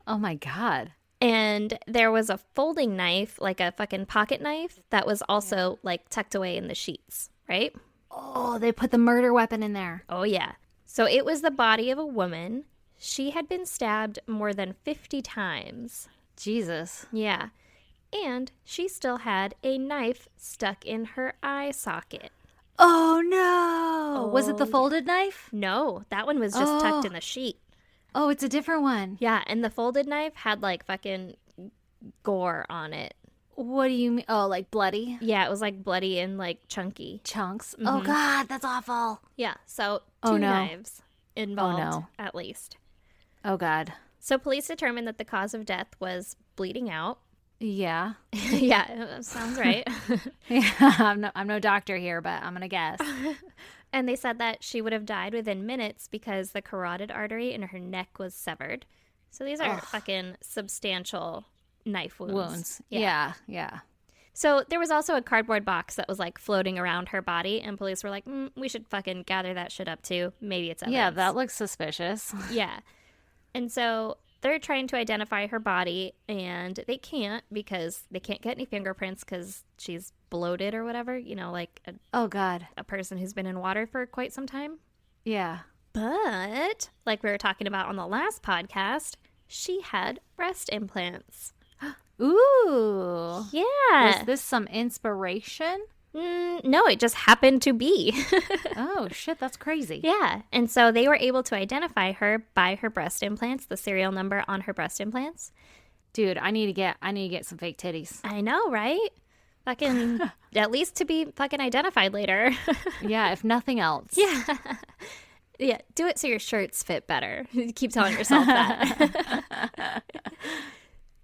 [SPEAKER 2] Oh, my God.
[SPEAKER 1] And there was a folding knife, like a fucking pocket knife, that was also like tucked away in the sheets, right?
[SPEAKER 2] Oh, they put the murder weapon in there.
[SPEAKER 1] Oh, yeah. So it was the body of a woman. She had been stabbed more than 50 times.
[SPEAKER 2] Jesus.
[SPEAKER 1] Yeah. And she still had a knife stuck in her eye socket.
[SPEAKER 2] Oh, no. Was it the folded knife?
[SPEAKER 1] No, that one was just tucked in the sheet.
[SPEAKER 2] Oh, it's a different one.
[SPEAKER 1] Yeah, and the folded knife had like fucking gore on it.
[SPEAKER 2] What do you mean? Oh, like bloody?
[SPEAKER 1] Yeah, it was like bloody and like chunky.
[SPEAKER 2] Chunks? Oh, God, that's awful.
[SPEAKER 1] Yeah, so
[SPEAKER 2] Oh,
[SPEAKER 1] two
[SPEAKER 2] no.
[SPEAKER 1] knives involved
[SPEAKER 2] no.
[SPEAKER 1] at least.
[SPEAKER 2] Oh, God.
[SPEAKER 1] So police determined that the cause of death was bleeding out.
[SPEAKER 2] Yeah.
[SPEAKER 1] Yeah, sounds right.
[SPEAKER 2] Yeah, I'm no doctor here, but I'm going to guess.
[SPEAKER 1] And they said that she would have died within minutes because the carotid artery in her neck was severed. So these are fucking substantial knife wounds.
[SPEAKER 2] Yeah.
[SPEAKER 1] So there was also a cardboard box that was like floating around her body, and police were like, we should fucking gather that shit up too. Maybe it's evidence.
[SPEAKER 2] Yeah, that looks suspicious.
[SPEAKER 1] Yeah. And so they're trying to identify her body, and they can't because they can't get any fingerprints because she's bloated or whatever, you know, like
[SPEAKER 2] Oh, God.
[SPEAKER 1] a person who's been in water for quite some time.
[SPEAKER 2] Yeah.
[SPEAKER 1] But, like we were talking about on the last podcast, she had breast implants.
[SPEAKER 2] Ooh.
[SPEAKER 1] Yeah.
[SPEAKER 2] Was this some inspiration?
[SPEAKER 1] No, it just happened to be.
[SPEAKER 2] Oh, shit, that's crazy.
[SPEAKER 1] Yeah. And so they were able to identify her by her breast implants, the serial number on her breast implants.
[SPEAKER 2] Dude, I need to get some fake titties.
[SPEAKER 1] I know, right? Fucking, at least to be fucking identified later.
[SPEAKER 2] Yeah, if nothing else.
[SPEAKER 1] Yeah. Yeah, do it so your shirts fit better. Keep telling yourself that.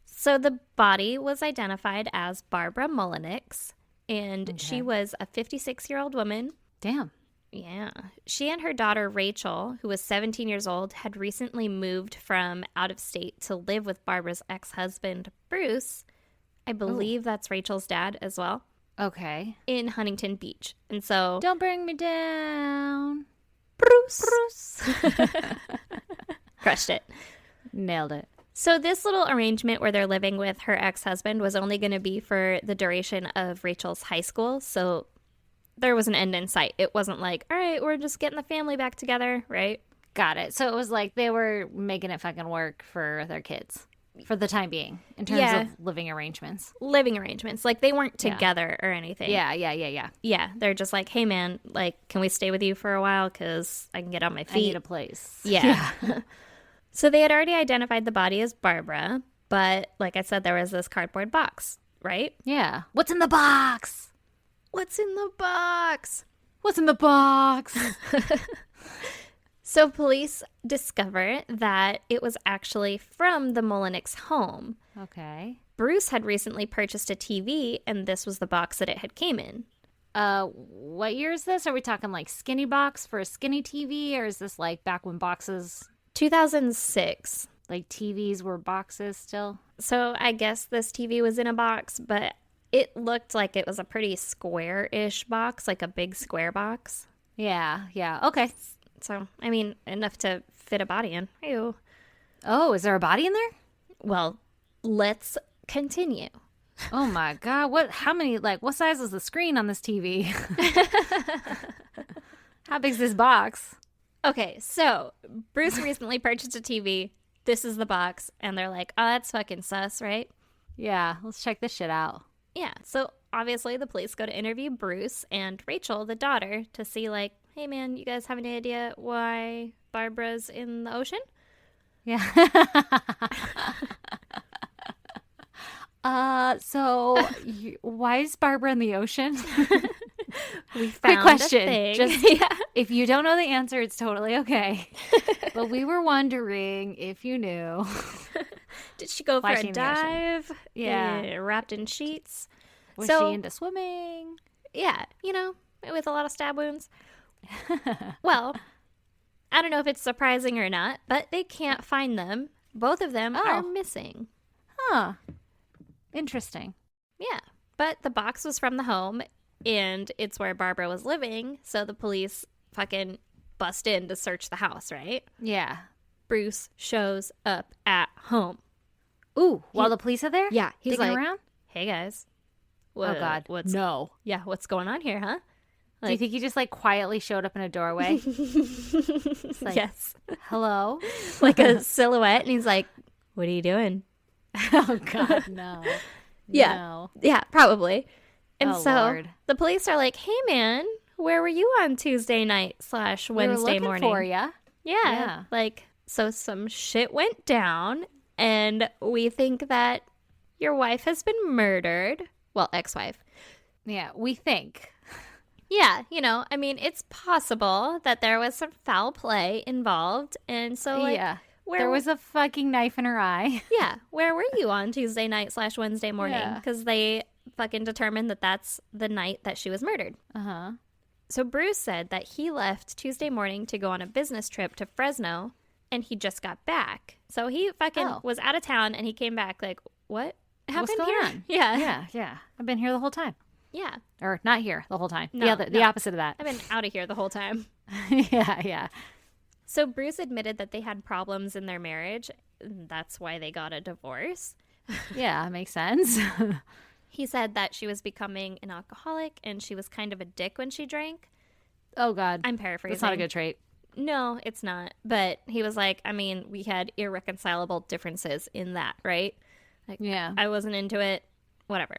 [SPEAKER 1] So the body was identified as Barbara Mullenix, and she was a 56-year-old woman.
[SPEAKER 2] Damn.
[SPEAKER 1] Yeah. She and her daughter, Rachel, who was 17 years old, had recently moved from out of state to live with Barbara's ex-husband, Bruce. I believe that's Rachel's dad as well.
[SPEAKER 2] Okay.
[SPEAKER 1] In Huntington Beach. And so...
[SPEAKER 2] Don't bring me down.
[SPEAKER 1] Bruce. Crushed it.
[SPEAKER 2] Nailed it.
[SPEAKER 1] So this little arrangement where they're living with her ex-husband was only going to be for the duration of Rachel's high school. So there was an end in sight. It wasn't like, all right, we're just getting the family back together, right?
[SPEAKER 2] Got it. So it was like they were making it fucking work for their kids for the time being in terms of living arrangements.
[SPEAKER 1] Living arrangements. Like they weren't together or anything.
[SPEAKER 2] Yeah.
[SPEAKER 1] Yeah. They're just like, hey, man, like, can we stay with you for a while? Because I can get on my feet.
[SPEAKER 2] I need a place.
[SPEAKER 1] Yeah. So they had already identified the body as Barbara, but like I said, there was this cardboard box, right?
[SPEAKER 2] Yeah. What's in the box?
[SPEAKER 1] What's in the box?
[SPEAKER 2] What's in the box?
[SPEAKER 1] So police discover that it was actually from the Mullenix home.
[SPEAKER 2] Okay.
[SPEAKER 1] Bruce had recently purchased a TV, and this was the box that it had came in.
[SPEAKER 2] What year is this? Are we talking like skinny box for a skinny TV, or is this like back when boxes...
[SPEAKER 1] 2006.
[SPEAKER 2] Like TVs were boxes still?
[SPEAKER 1] So I guess this TV was in a box, but It looked like it was a pretty square-ish box, like a big square box.
[SPEAKER 2] Yeah. Okay.
[SPEAKER 1] So, I mean, enough to fit a body in. Ew.
[SPEAKER 2] Oh, is there a body in there?
[SPEAKER 1] Well, let's continue.
[SPEAKER 2] Oh my God. What size is the screen on this TV? How big's this box?
[SPEAKER 1] Okay, so Bruce recently purchased a TV. This is the box. And they're like, oh, that's fucking sus, right?
[SPEAKER 2] Yeah, let's check this shit out.
[SPEAKER 1] Yeah, so obviously the police go to interview Bruce and Rachel, the daughter, to see, like, hey, man, you guys have any idea why Barbara's in the ocean?
[SPEAKER 2] Yeah. Why is Barbara in the ocean?
[SPEAKER 1] We
[SPEAKER 2] Quick
[SPEAKER 1] found
[SPEAKER 2] question.
[SPEAKER 1] a thing.
[SPEAKER 2] Just
[SPEAKER 1] Yeah.
[SPEAKER 2] if you don't know the answer, it's totally okay. But we were wondering if you knew.
[SPEAKER 1] Did she go for
[SPEAKER 2] Why
[SPEAKER 1] a
[SPEAKER 2] she in the ocean?
[SPEAKER 1] dive?
[SPEAKER 2] Yeah.
[SPEAKER 1] Wrapped in sheets?
[SPEAKER 2] Was
[SPEAKER 1] So-
[SPEAKER 2] she into swimming?
[SPEAKER 1] Yeah, with a lot of stab wounds. Well, I don't know if it's surprising or not, but they can't find them. Both of them are
[SPEAKER 2] Oh.
[SPEAKER 1] missing.
[SPEAKER 2] Huh. Interesting.
[SPEAKER 1] Yeah, but the box was from the home, and it's where Barbara was living, so the police fucking bust in to search the house, right?
[SPEAKER 2] Yeah.
[SPEAKER 1] Bruce shows up at home.
[SPEAKER 2] Ooh, while the police are there?
[SPEAKER 1] Yeah, he's
[SPEAKER 2] Digging
[SPEAKER 1] like,
[SPEAKER 2] around?
[SPEAKER 1] hey guys.
[SPEAKER 2] Oh God.
[SPEAKER 1] What's
[SPEAKER 2] No.
[SPEAKER 1] Yeah, what's going on here, huh?
[SPEAKER 2] Do you think he just quietly showed up in a doorway? like-
[SPEAKER 1] Yes.
[SPEAKER 2] Hello?
[SPEAKER 1] Like a silhouette, and he's like, what are you doing?
[SPEAKER 2] Oh God, no.
[SPEAKER 1] Yeah.
[SPEAKER 2] No.
[SPEAKER 1] Yeah, probably. And
[SPEAKER 2] Oh,
[SPEAKER 1] so
[SPEAKER 2] Lord.
[SPEAKER 1] the police are like, hey man, where were you on Tuesday night /
[SPEAKER 2] We were
[SPEAKER 1] Wednesday
[SPEAKER 2] looking
[SPEAKER 1] morning?
[SPEAKER 2] for ya.
[SPEAKER 1] Yeah.
[SPEAKER 2] Yeah.
[SPEAKER 1] So some shit went down, and we think that your wife has been murdered. Well, ex-wife.
[SPEAKER 2] Yeah, we think.
[SPEAKER 1] Yeah, I mean, it's possible that there was some foul play involved. And so,
[SPEAKER 2] Yeah.
[SPEAKER 1] where
[SPEAKER 2] There was a fucking knife in her eye.
[SPEAKER 1] Yeah, where were you on Tuesday night / Wednesday morning?
[SPEAKER 2] Yeah.
[SPEAKER 1] Because they fucking determined that that's the night that she was murdered.
[SPEAKER 2] Uh-huh.
[SPEAKER 1] So Bruce said that he left Tuesday morning to go on a business trip to Fresno, and he just got back. So he fucking
[SPEAKER 2] Oh.
[SPEAKER 1] was out of town, and he came back like, what happened
[SPEAKER 2] What's going
[SPEAKER 1] here?
[SPEAKER 2] on?
[SPEAKER 1] Yeah.
[SPEAKER 2] Yeah. I've been here the whole time.
[SPEAKER 1] Yeah.
[SPEAKER 2] Or not here the whole time.
[SPEAKER 1] No,
[SPEAKER 2] the
[SPEAKER 1] no.
[SPEAKER 2] opposite of that.
[SPEAKER 1] I've been out of here the whole time.
[SPEAKER 2] Yeah.
[SPEAKER 1] So Bruce admitted that they had problems in their marriage. And that's why they got a divorce.
[SPEAKER 2] Yeah, makes sense.
[SPEAKER 1] He said that she was becoming an alcoholic, and she was kind of a dick when she drank.
[SPEAKER 2] Oh God.
[SPEAKER 1] I'm paraphrasing.
[SPEAKER 2] That's not a good trait.
[SPEAKER 1] No, it's not. But he was like, I mean, we had irreconcilable differences in that, right?
[SPEAKER 2] Yeah.
[SPEAKER 1] I wasn't into it, whatever.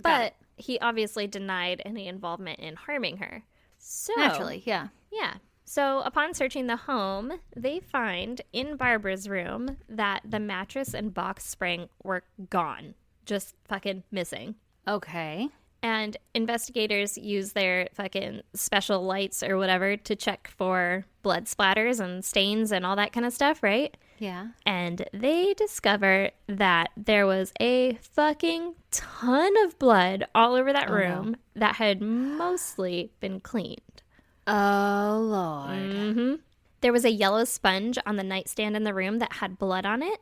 [SPEAKER 1] But he obviously denied any involvement in harming her. So,
[SPEAKER 2] Naturally, yeah.
[SPEAKER 1] yeah. So upon searching the home, they find in Barbara's room that the mattress and box spring were gone, just fucking missing.
[SPEAKER 2] Okay.
[SPEAKER 1] And investigators use their fucking special lights or whatever to check for blood splatters and stains and all that kind of stuff, right?
[SPEAKER 2] Yeah.
[SPEAKER 1] And they discover that there was a fucking ton of blood all over that room that had mostly been cleaned.
[SPEAKER 2] Oh Lord.
[SPEAKER 1] Mm-hmm. There was a yellow sponge on the nightstand in the room that had blood on it.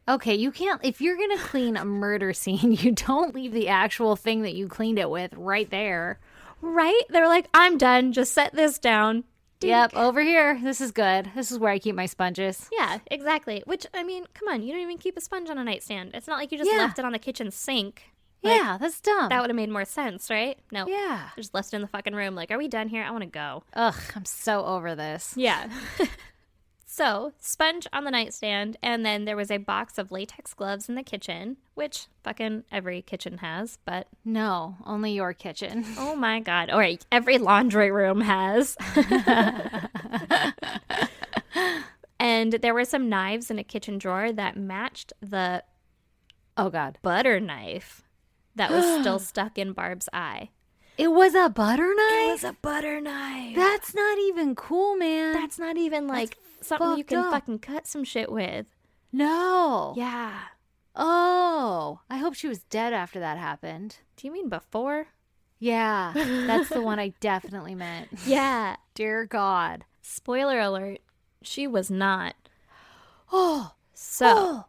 [SPEAKER 2] Okay, you can't, if you're going to clean a murder scene, you don't leave the actual thing that you cleaned it with right there.
[SPEAKER 1] Right? They're like, I'm done. Just set this down. Dink.
[SPEAKER 2] Yep, over here. This is good. This is where I keep my sponges.
[SPEAKER 1] Yeah, exactly. Which, I mean, come on. You don't even keep a sponge on a nightstand. It's not like you just
[SPEAKER 2] Yeah.
[SPEAKER 1] left it on the kitchen sink. Like,
[SPEAKER 2] Yeah, that's dumb.
[SPEAKER 1] that would have made more sense, right? No.
[SPEAKER 2] Yeah.
[SPEAKER 1] Just left it in the fucking room. Like, are we done here? I want to go.
[SPEAKER 2] Ugh, I'm so over this.
[SPEAKER 1] Yeah. So, sponge on the nightstand, and then there was a box of latex gloves in the kitchen, which fucking every kitchen has, but
[SPEAKER 2] No, only your kitchen.
[SPEAKER 1] oh my god. All right, every laundry room has. And there were some knives in a kitchen drawer that matched the
[SPEAKER 2] Oh God.
[SPEAKER 1] butter knife that was still stuck in Barb's eye.
[SPEAKER 2] It was a butter knife?
[SPEAKER 1] It was a butter knife.
[SPEAKER 2] That's not even cool, man.
[SPEAKER 1] That's not even like something you
[SPEAKER 2] fucked
[SPEAKER 1] can
[SPEAKER 2] up.
[SPEAKER 1] fucking cut some shit with.
[SPEAKER 2] No.
[SPEAKER 1] Yeah.
[SPEAKER 2] Oh, I hope she was dead after that happened.
[SPEAKER 1] Do you mean before?
[SPEAKER 2] Yeah, that's the one I definitely meant.
[SPEAKER 1] Yeah.
[SPEAKER 2] Dear God.
[SPEAKER 1] Spoiler alert. She was not.
[SPEAKER 2] Oh,
[SPEAKER 1] So,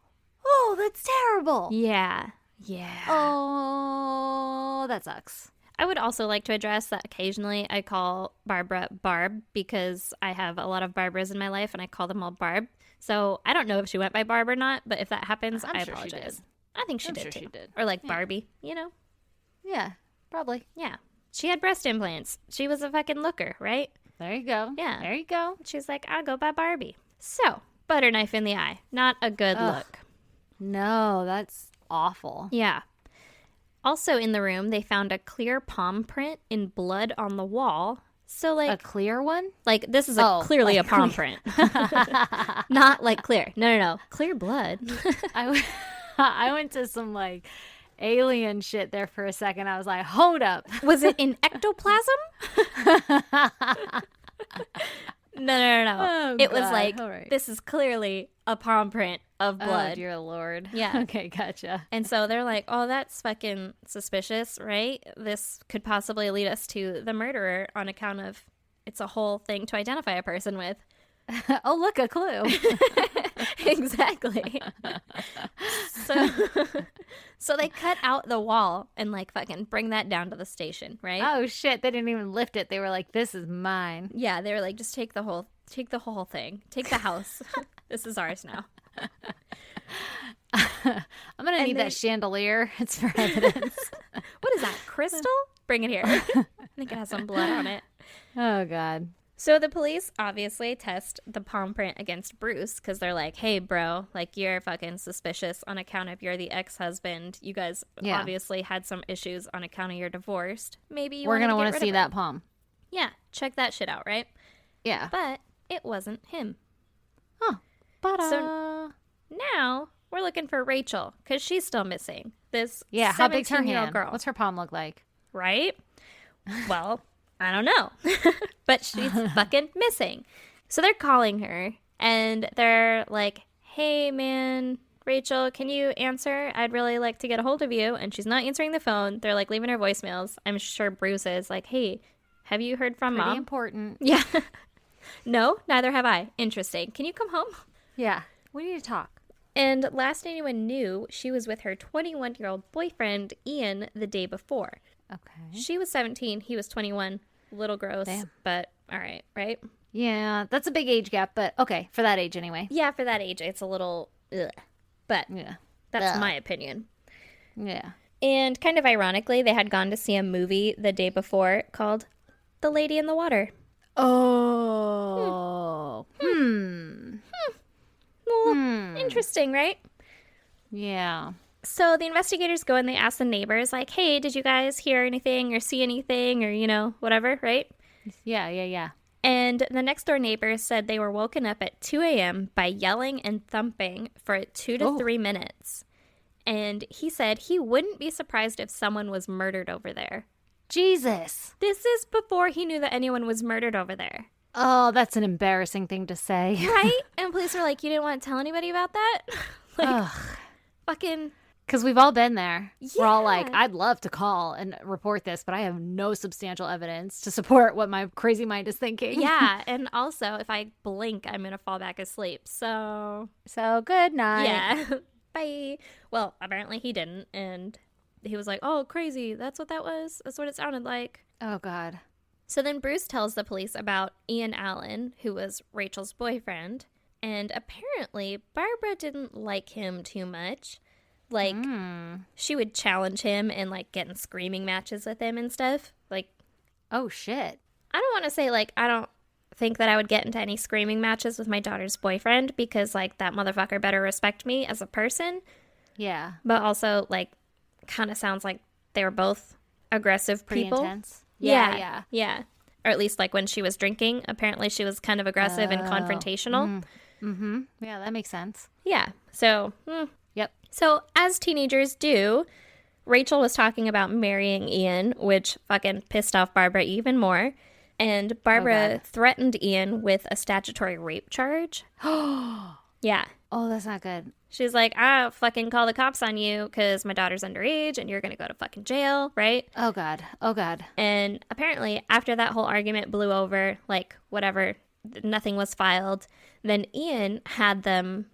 [SPEAKER 2] oh, that's terrible.
[SPEAKER 1] yeah. Yeah.
[SPEAKER 2] Oh, that sucks.
[SPEAKER 1] I would also like to address that occasionally I call Barbara Barb because I have a lot of Barbaras in my life and I call them all Barb. So I don't know if she went by Barb or not, but if that happens,
[SPEAKER 2] I'm
[SPEAKER 1] I
[SPEAKER 2] sure she
[SPEAKER 1] apologize.
[SPEAKER 2] did.
[SPEAKER 1] I think she
[SPEAKER 2] I'm
[SPEAKER 1] did
[SPEAKER 2] sure
[SPEAKER 1] too.
[SPEAKER 2] she did.
[SPEAKER 1] Or like Barbie,
[SPEAKER 2] Yeah, probably.
[SPEAKER 1] Yeah. She had breast implants. She was a fucking looker, right?
[SPEAKER 2] There you go.
[SPEAKER 1] Yeah.
[SPEAKER 2] There you go.
[SPEAKER 1] She's like, I'll go by Barbie. So, butter knife in the eye. Not a good
[SPEAKER 2] Ugh.
[SPEAKER 1] look.
[SPEAKER 2] No, that's awful.
[SPEAKER 1] Yeah. Also in the room, they found a clear palm print in blood on the wall. So
[SPEAKER 2] A
[SPEAKER 1] like
[SPEAKER 2] clear one?
[SPEAKER 1] this is clearly a palm print. Not like clear. No. Clear blood.
[SPEAKER 2] I went to some like alien shit there for a second. I was like, hold up.
[SPEAKER 1] Was it in ectoplasm? No.
[SPEAKER 2] Oh,
[SPEAKER 1] It was
[SPEAKER 2] God.
[SPEAKER 1] like,
[SPEAKER 2] All right.
[SPEAKER 1] this is clearly a palm print of
[SPEAKER 2] Oh,
[SPEAKER 1] blood.
[SPEAKER 2] dear Lord.
[SPEAKER 1] Yeah.
[SPEAKER 2] Okay, gotcha.
[SPEAKER 1] And so they're like, oh, that's fucking suspicious, right? This could possibly lead us to the murderer on account of it's a whole thing to identify a person with.
[SPEAKER 2] Oh, look, a clue.
[SPEAKER 1] Exactly. So they cut out the wall and like fucking bring that down to the station, right?
[SPEAKER 2] Oh, shit. They didn't even lift it. They were like, this is mine.
[SPEAKER 1] Yeah, they were like, just take the whole thing. Take the house. This is ours now.
[SPEAKER 2] I'm going to need that chandelier. It's for evidence.
[SPEAKER 1] What is that? Crystal? Bring it here. I think it has some blood on it.
[SPEAKER 2] Oh, God.
[SPEAKER 1] So the police obviously test the palm print against Bruce because they're like, hey, bro, like you're fucking suspicious on account of you're the ex-husband. You guys obviously had some issues on account of you're divorced. Maybe
[SPEAKER 2] We're going to
[SPEAKER 1] want
[SPEAKER 2] want to see that palm.
[SPEAKER 1] Yeah, check that shit out, right?
[SPEAKER 2] Yeah.
[SPEAKER 1] But it wasn't him.
[SPEAKER 2] Huh. But,
[SPEAKER 1] So now we're looking for Rachel because she's still missing. This
[SPEAKER 2] how big's her
[SPEAKER 1] 17-year-old
[SPEAKER 2] hand?
[SPEAKER 1] girl.
[SPEAKER 2] What's her palm look like?
[SPEAKER 1] Right? Well, I don't know. But she's fucking missing. So they're calling her and they're like, hey, man, Rachel, can you answer? I'd really like to get a hold of you. And she's not answering the phone. They're like leaving her voicemails. I'm sure Bruce is like, hey, have you heard from
[SPEAKER 2] Pretty
[SPEAKER 1] Mom?
[SPEAKER 2] important.
[SPEAKER 1] Yeah. No, neither have I. Interesting. Can you come home?
[SPEAKER 2] Yeah. We need to talk.
[SPEAKER 1] And last anyone knew, she was with her 21-year-old boyfriend, Ian, the day before.
[SPEAKER 2] Okay.
[SPEAKER 1] She was 17. He was 21. Little gross,
[SPEAKER 2] Damn.
[SPEAKER 1] but all right, right?
[SPEAKER 2] Yeah, that's a big age gap, but okay, for that age anyway.
[SPEAKER 1] Yeah, for that age, it's a little ugh. But
[SPEAKER 2] Yeah.
[SPEAKER 1] that's my opinion.
[SPEAKER 2] Yeah.
[SPEAKER 1] And kind of ironically, they had gone to see a movie the day before called The Lady in the Water.
[SPEAKER 2] Oh.
[SPEAKER 1] Well, interesting, right?
[SPEAKER 2] Yeah.
[SPEAKER 1] So the investigators go and they ask the neighbors, like, hey, did you guys hear anything or see anything or, whatever, right?
[SPEAKER 2] Yeah.
[SPEAKER 1] And the next door neighbors said they were woken up at 2 a.m. by yelling and thumping for 2 to 3 minutes. And he said he wouldn't be surprised if someone was murdered over there.
[SPEAKER 2] Jesus.
[SPEAKER 1] This is before he knew that anyone was murdered over there.
[SPEAKER 2] Oh, that's an embarrassing thing to say.
[SPEAKER 1] Right? And police were like, you didn't want to tell anybody about that? Like, fucking...
[SPEAKER 2] Because we've all been there. We're all like,
[SPEAKER 1] Yeah.
[SPEAKER 2] I'd love to call and report this, but I have no substantial evidence to support what my crazy mind is thinking.
[SPEAKER 1] Yeah, and also, if I blink, I'm going to fall back asleep. So,
[SPEAKER 2] So good night.
[SPEAKER 1] yeah. Bye. Well, apparently he didn't. And he was like, oh, crazy. That's what that was? That's what it sounded like.
[SPEAKER 2] Oh, God.
[SPEAKER 1] So then Bruce tells the police about Ian Allen, who was Rachel's boyfriend. And apparently, Barbara didn't like him too much. Like, she would challenge him and, like, get in screaming matches with him and stuff. Like,
[SPEAKER 2] Oh, shit.
[SPEAKER 1] I don't want to say, like, I don't think that I would get into any screaming matches with my daughter's boyfriend because, like, that motherfucker better respect me as a person.
[SPEAKER 2] Yeah.
[SPEAKER 1] But also, like, kind of sounds like they were both aggressive
[SPEAKER 2] Pretty
[SPEAKER 1] people.
[SPEAKER 2] intense.
[SPEAKER 1] Yeah. Or at least, like, when she was drinking, apparently she was kind of aggressive and confrontational.
[SPEAKER 2] Mm-hmm. Yeah, that makes sense.
[SPEAKER 1] Yeah. So,
[SPEAKER 2] Yep.
[SPEAKER 1] So, as teenagers do, Rachel was talking about marrying Ian, which fucking pissed off Barbara even more. And Barbara threatened Ian with a statutory rape charge. Yeah.
[SPEAKER 2] Oh, that's not good.
[SPEAKER 1] She's like, I'll fucking call the cops on you because my daughter's underage and you're going to go to fucking jail, right?
[SPEAKER 2] Oh, God. Oh, God.
[SPEAKER 1] And apparently, after that whole argument blew over, like, whatever, nothing was filed, then Ian had them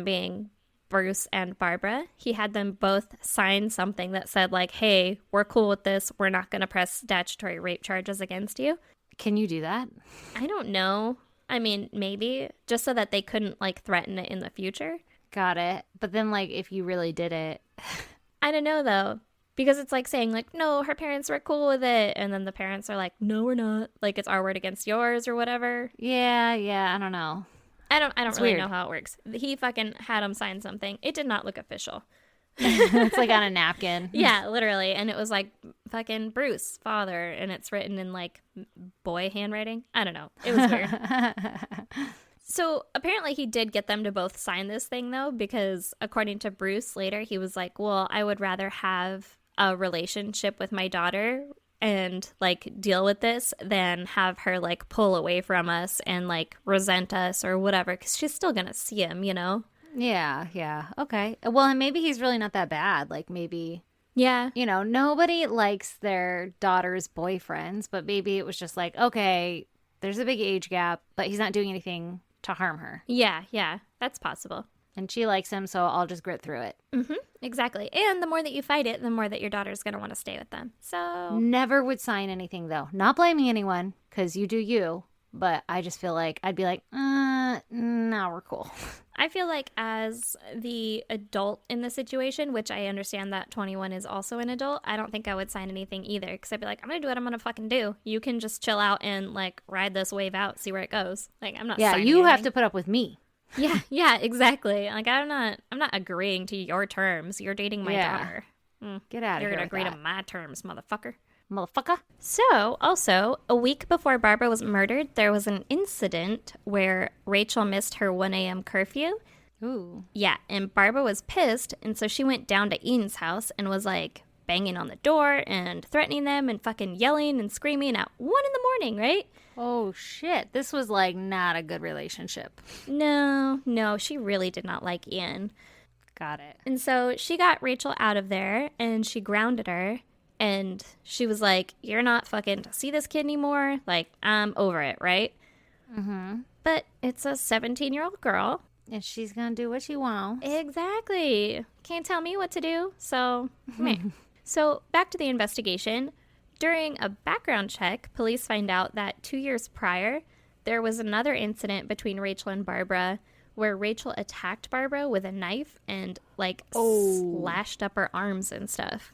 [SPEAKER 1] being Bruce and Barbara, he had them both sign something that said, like, hey, we're cool with this. We're not going to press statutory rape charges against you.
[SPEAKER 2] Can you do that?
[SPEAKER 1] I don't know. I mean, maybe. Just so that they couldn't, like, threaten it in the future.
[SPEAKER 2] Got it. But then, like, if you really did it...
[SPEAKER 1] I don't know, though. Because it's like saying, like, no, her parents were cool with it. And then the parents are like, no, we're not. Like, it's our word against yours or whatever.
[SPEAKER 2] Yeah, I don't know.
[SPEAKER 1] I don't really
[SPEAKER 2] weird.
[SPEAKER 1] know how it works. He fucking had him sign something. It did not look official.
[SPEAKER 2] It's like on a napkin.
[SPEAKER 1] Yeah, literally. And it was like fucking Bruce, father. And it's written in like boy handwriting. I don't know. It was weird. So apparently he did get them to both sign this thing, though, because according to Bruce later, he was like, well, I would rather have a relationship with my daughter and like deal with this than have her like pull away from us and like resent us or whatever, because she's still gonna see him, you know?
[SPEAKER 2] Yeah. Okay. Well, and maybe he's really not that bad. Like, maybe,
[SPEAKER 1] Yeah.
[SPEAKER 2] you know, nobody likes their daughter's boyfriends, but maybe it was just like, okay, there's a big age gap, but he's not doing anything to harm her.
[SPEAKER 1] Yeah, that's possible.
[SPEAKER 2] And she likes him, so I'll just grit through it.
[SPEAKER 1] Exactly. And the more that you fight it, the more that your daughter's going to want to stay with them. So,
[SPEAKER 2] Never would sign anything, though. Not blaming anyone, because you do you. But I just feel like I'd be like, now we're cool.
[SPEAKER 1] I feel like as the adult in the situation, which I understand that 21 is also an adult, I don't think I would sign anything either. Because I'd be like, I'm going to do what I'm going to fucking do. You can just chill out and like ride this wave out, see where it goes. Like, I'm not signing
[SPEAKER 2] you have
[SPEAKER 1] anything.
[SPEAKER 2] to put up with me.
[SPEAKER 1] Yeah, exactly. Like, I'm not agreeing to your terms. You're dating my daughter.
[SPEAKER 2] Get out of
[SPEAKER 1] You're
[SPEAKER 2] here.
[SPEAKER 1] going to agree to my terms, motherfucker.
[SPEAKER 2] Motherfucker.
[SPEAKER 1] So, also, a week before Barbara was murdered, there was an incident where Rachel missed her 1 a.m. curfew.
[SPEAKER 2] Ooh.
[SPEAKER 1] Yeah, and Barbara was pissed, and so she went down to Ian's house and was like banging on the door and threatening them and fucking yelling and screaming at 1 in the morning, right?
[SPEAKER 2] Oh, shit. This was, like, not a good relationship.
[SPEAKER 1] No, she really did not like Ian.
[SPEAKER 2] Got it.
[SPEAKER 1] And so she got Rachel out of there, and she grounded her, and she was like, you're not fucking to see this kid anymore. Like, I'm over it, right?
[SPEAKER 2] Mm-hmm.
[SPEAKER 1] But it's a 17-year-old girl.
[SPEAKER 2] And she's gonna do what she wants.
[SPEAKER 1] Exactly. Can't tell me what to do, so meh. So back to the investigation. During a background check, police find out that 2 years prior, there was another incident between Rachel and Barbara where Rachel attacked Barbara with a knife and, like, slashed up her arms and stuff.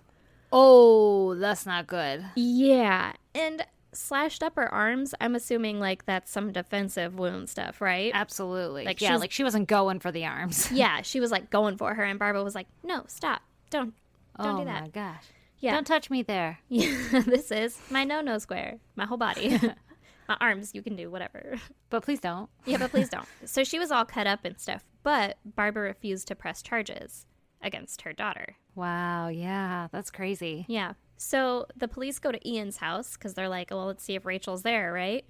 [SPEAKER 2] Oh, that's not good.
[SPEAKER 1] Yeah, and slashed up her arms, I'm assuming, like, that's some defensive wound stuff, right?
[SPEAKER 2] Absolutely.
[SPEAKER 1] Like,
[SPEAKER 2] yeah, like she wasn't going for the arms.
[SPEAKER 1] Yeah, she was, like, going for her, and Barbara was like, no, stop. Don't do that.
[SPEAKER 2] Oh, my gosh.
[SPEAKER 1] Yeah.
[SPEAKER 2] Don't touch me there.
[SPEAKER 1] Yeah, this is my no-no square. My whole body. My arms, you can do whatever.
[SPEAKER 2] But please don't.
[SPEAKER 1] Yeah, but please don't. So she was all cut up and stuff, but Barbara refused to press charges against her daughter.
[SPEAKER 2] Wow, yeah, that's crazy.
[SPEAKER 1] Yeah. So the police go to Ian's house because they're like, well, let's see if Rachel's there, right?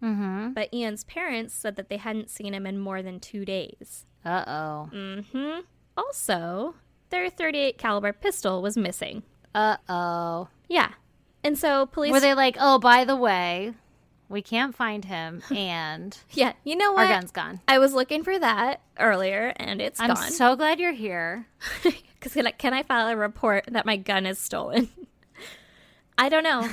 [SPEAKER 2] Mm-hmm.
[SPEAKER 1] But Ian's parents said that they hadn't seen him in more than 2 days.
[SPEAKER 2] Uh-oh.
[SPEAKER 1] Mm-hmm. Also, their .38 caliber pistol was missing.
[SPEAKER 2] Uh-oh.
[SPEAKER 1] Yeah. And so police...
[SPEAKER 2] Were they like, oh, by the way, we can't find him, and
[SPEAKER 1] Yeah, you know what?
[SPEAKER 2] our gun's gone.
[SPEAKER 1] I was looking for that earlier, and it's
[SPEAKER 2] I'm
[SPEAKER 1] gone.
[SPEAKER 2] so glad you're here.
[SPEAKER 1] Because can I file a report that my gun is stolen? I don't know.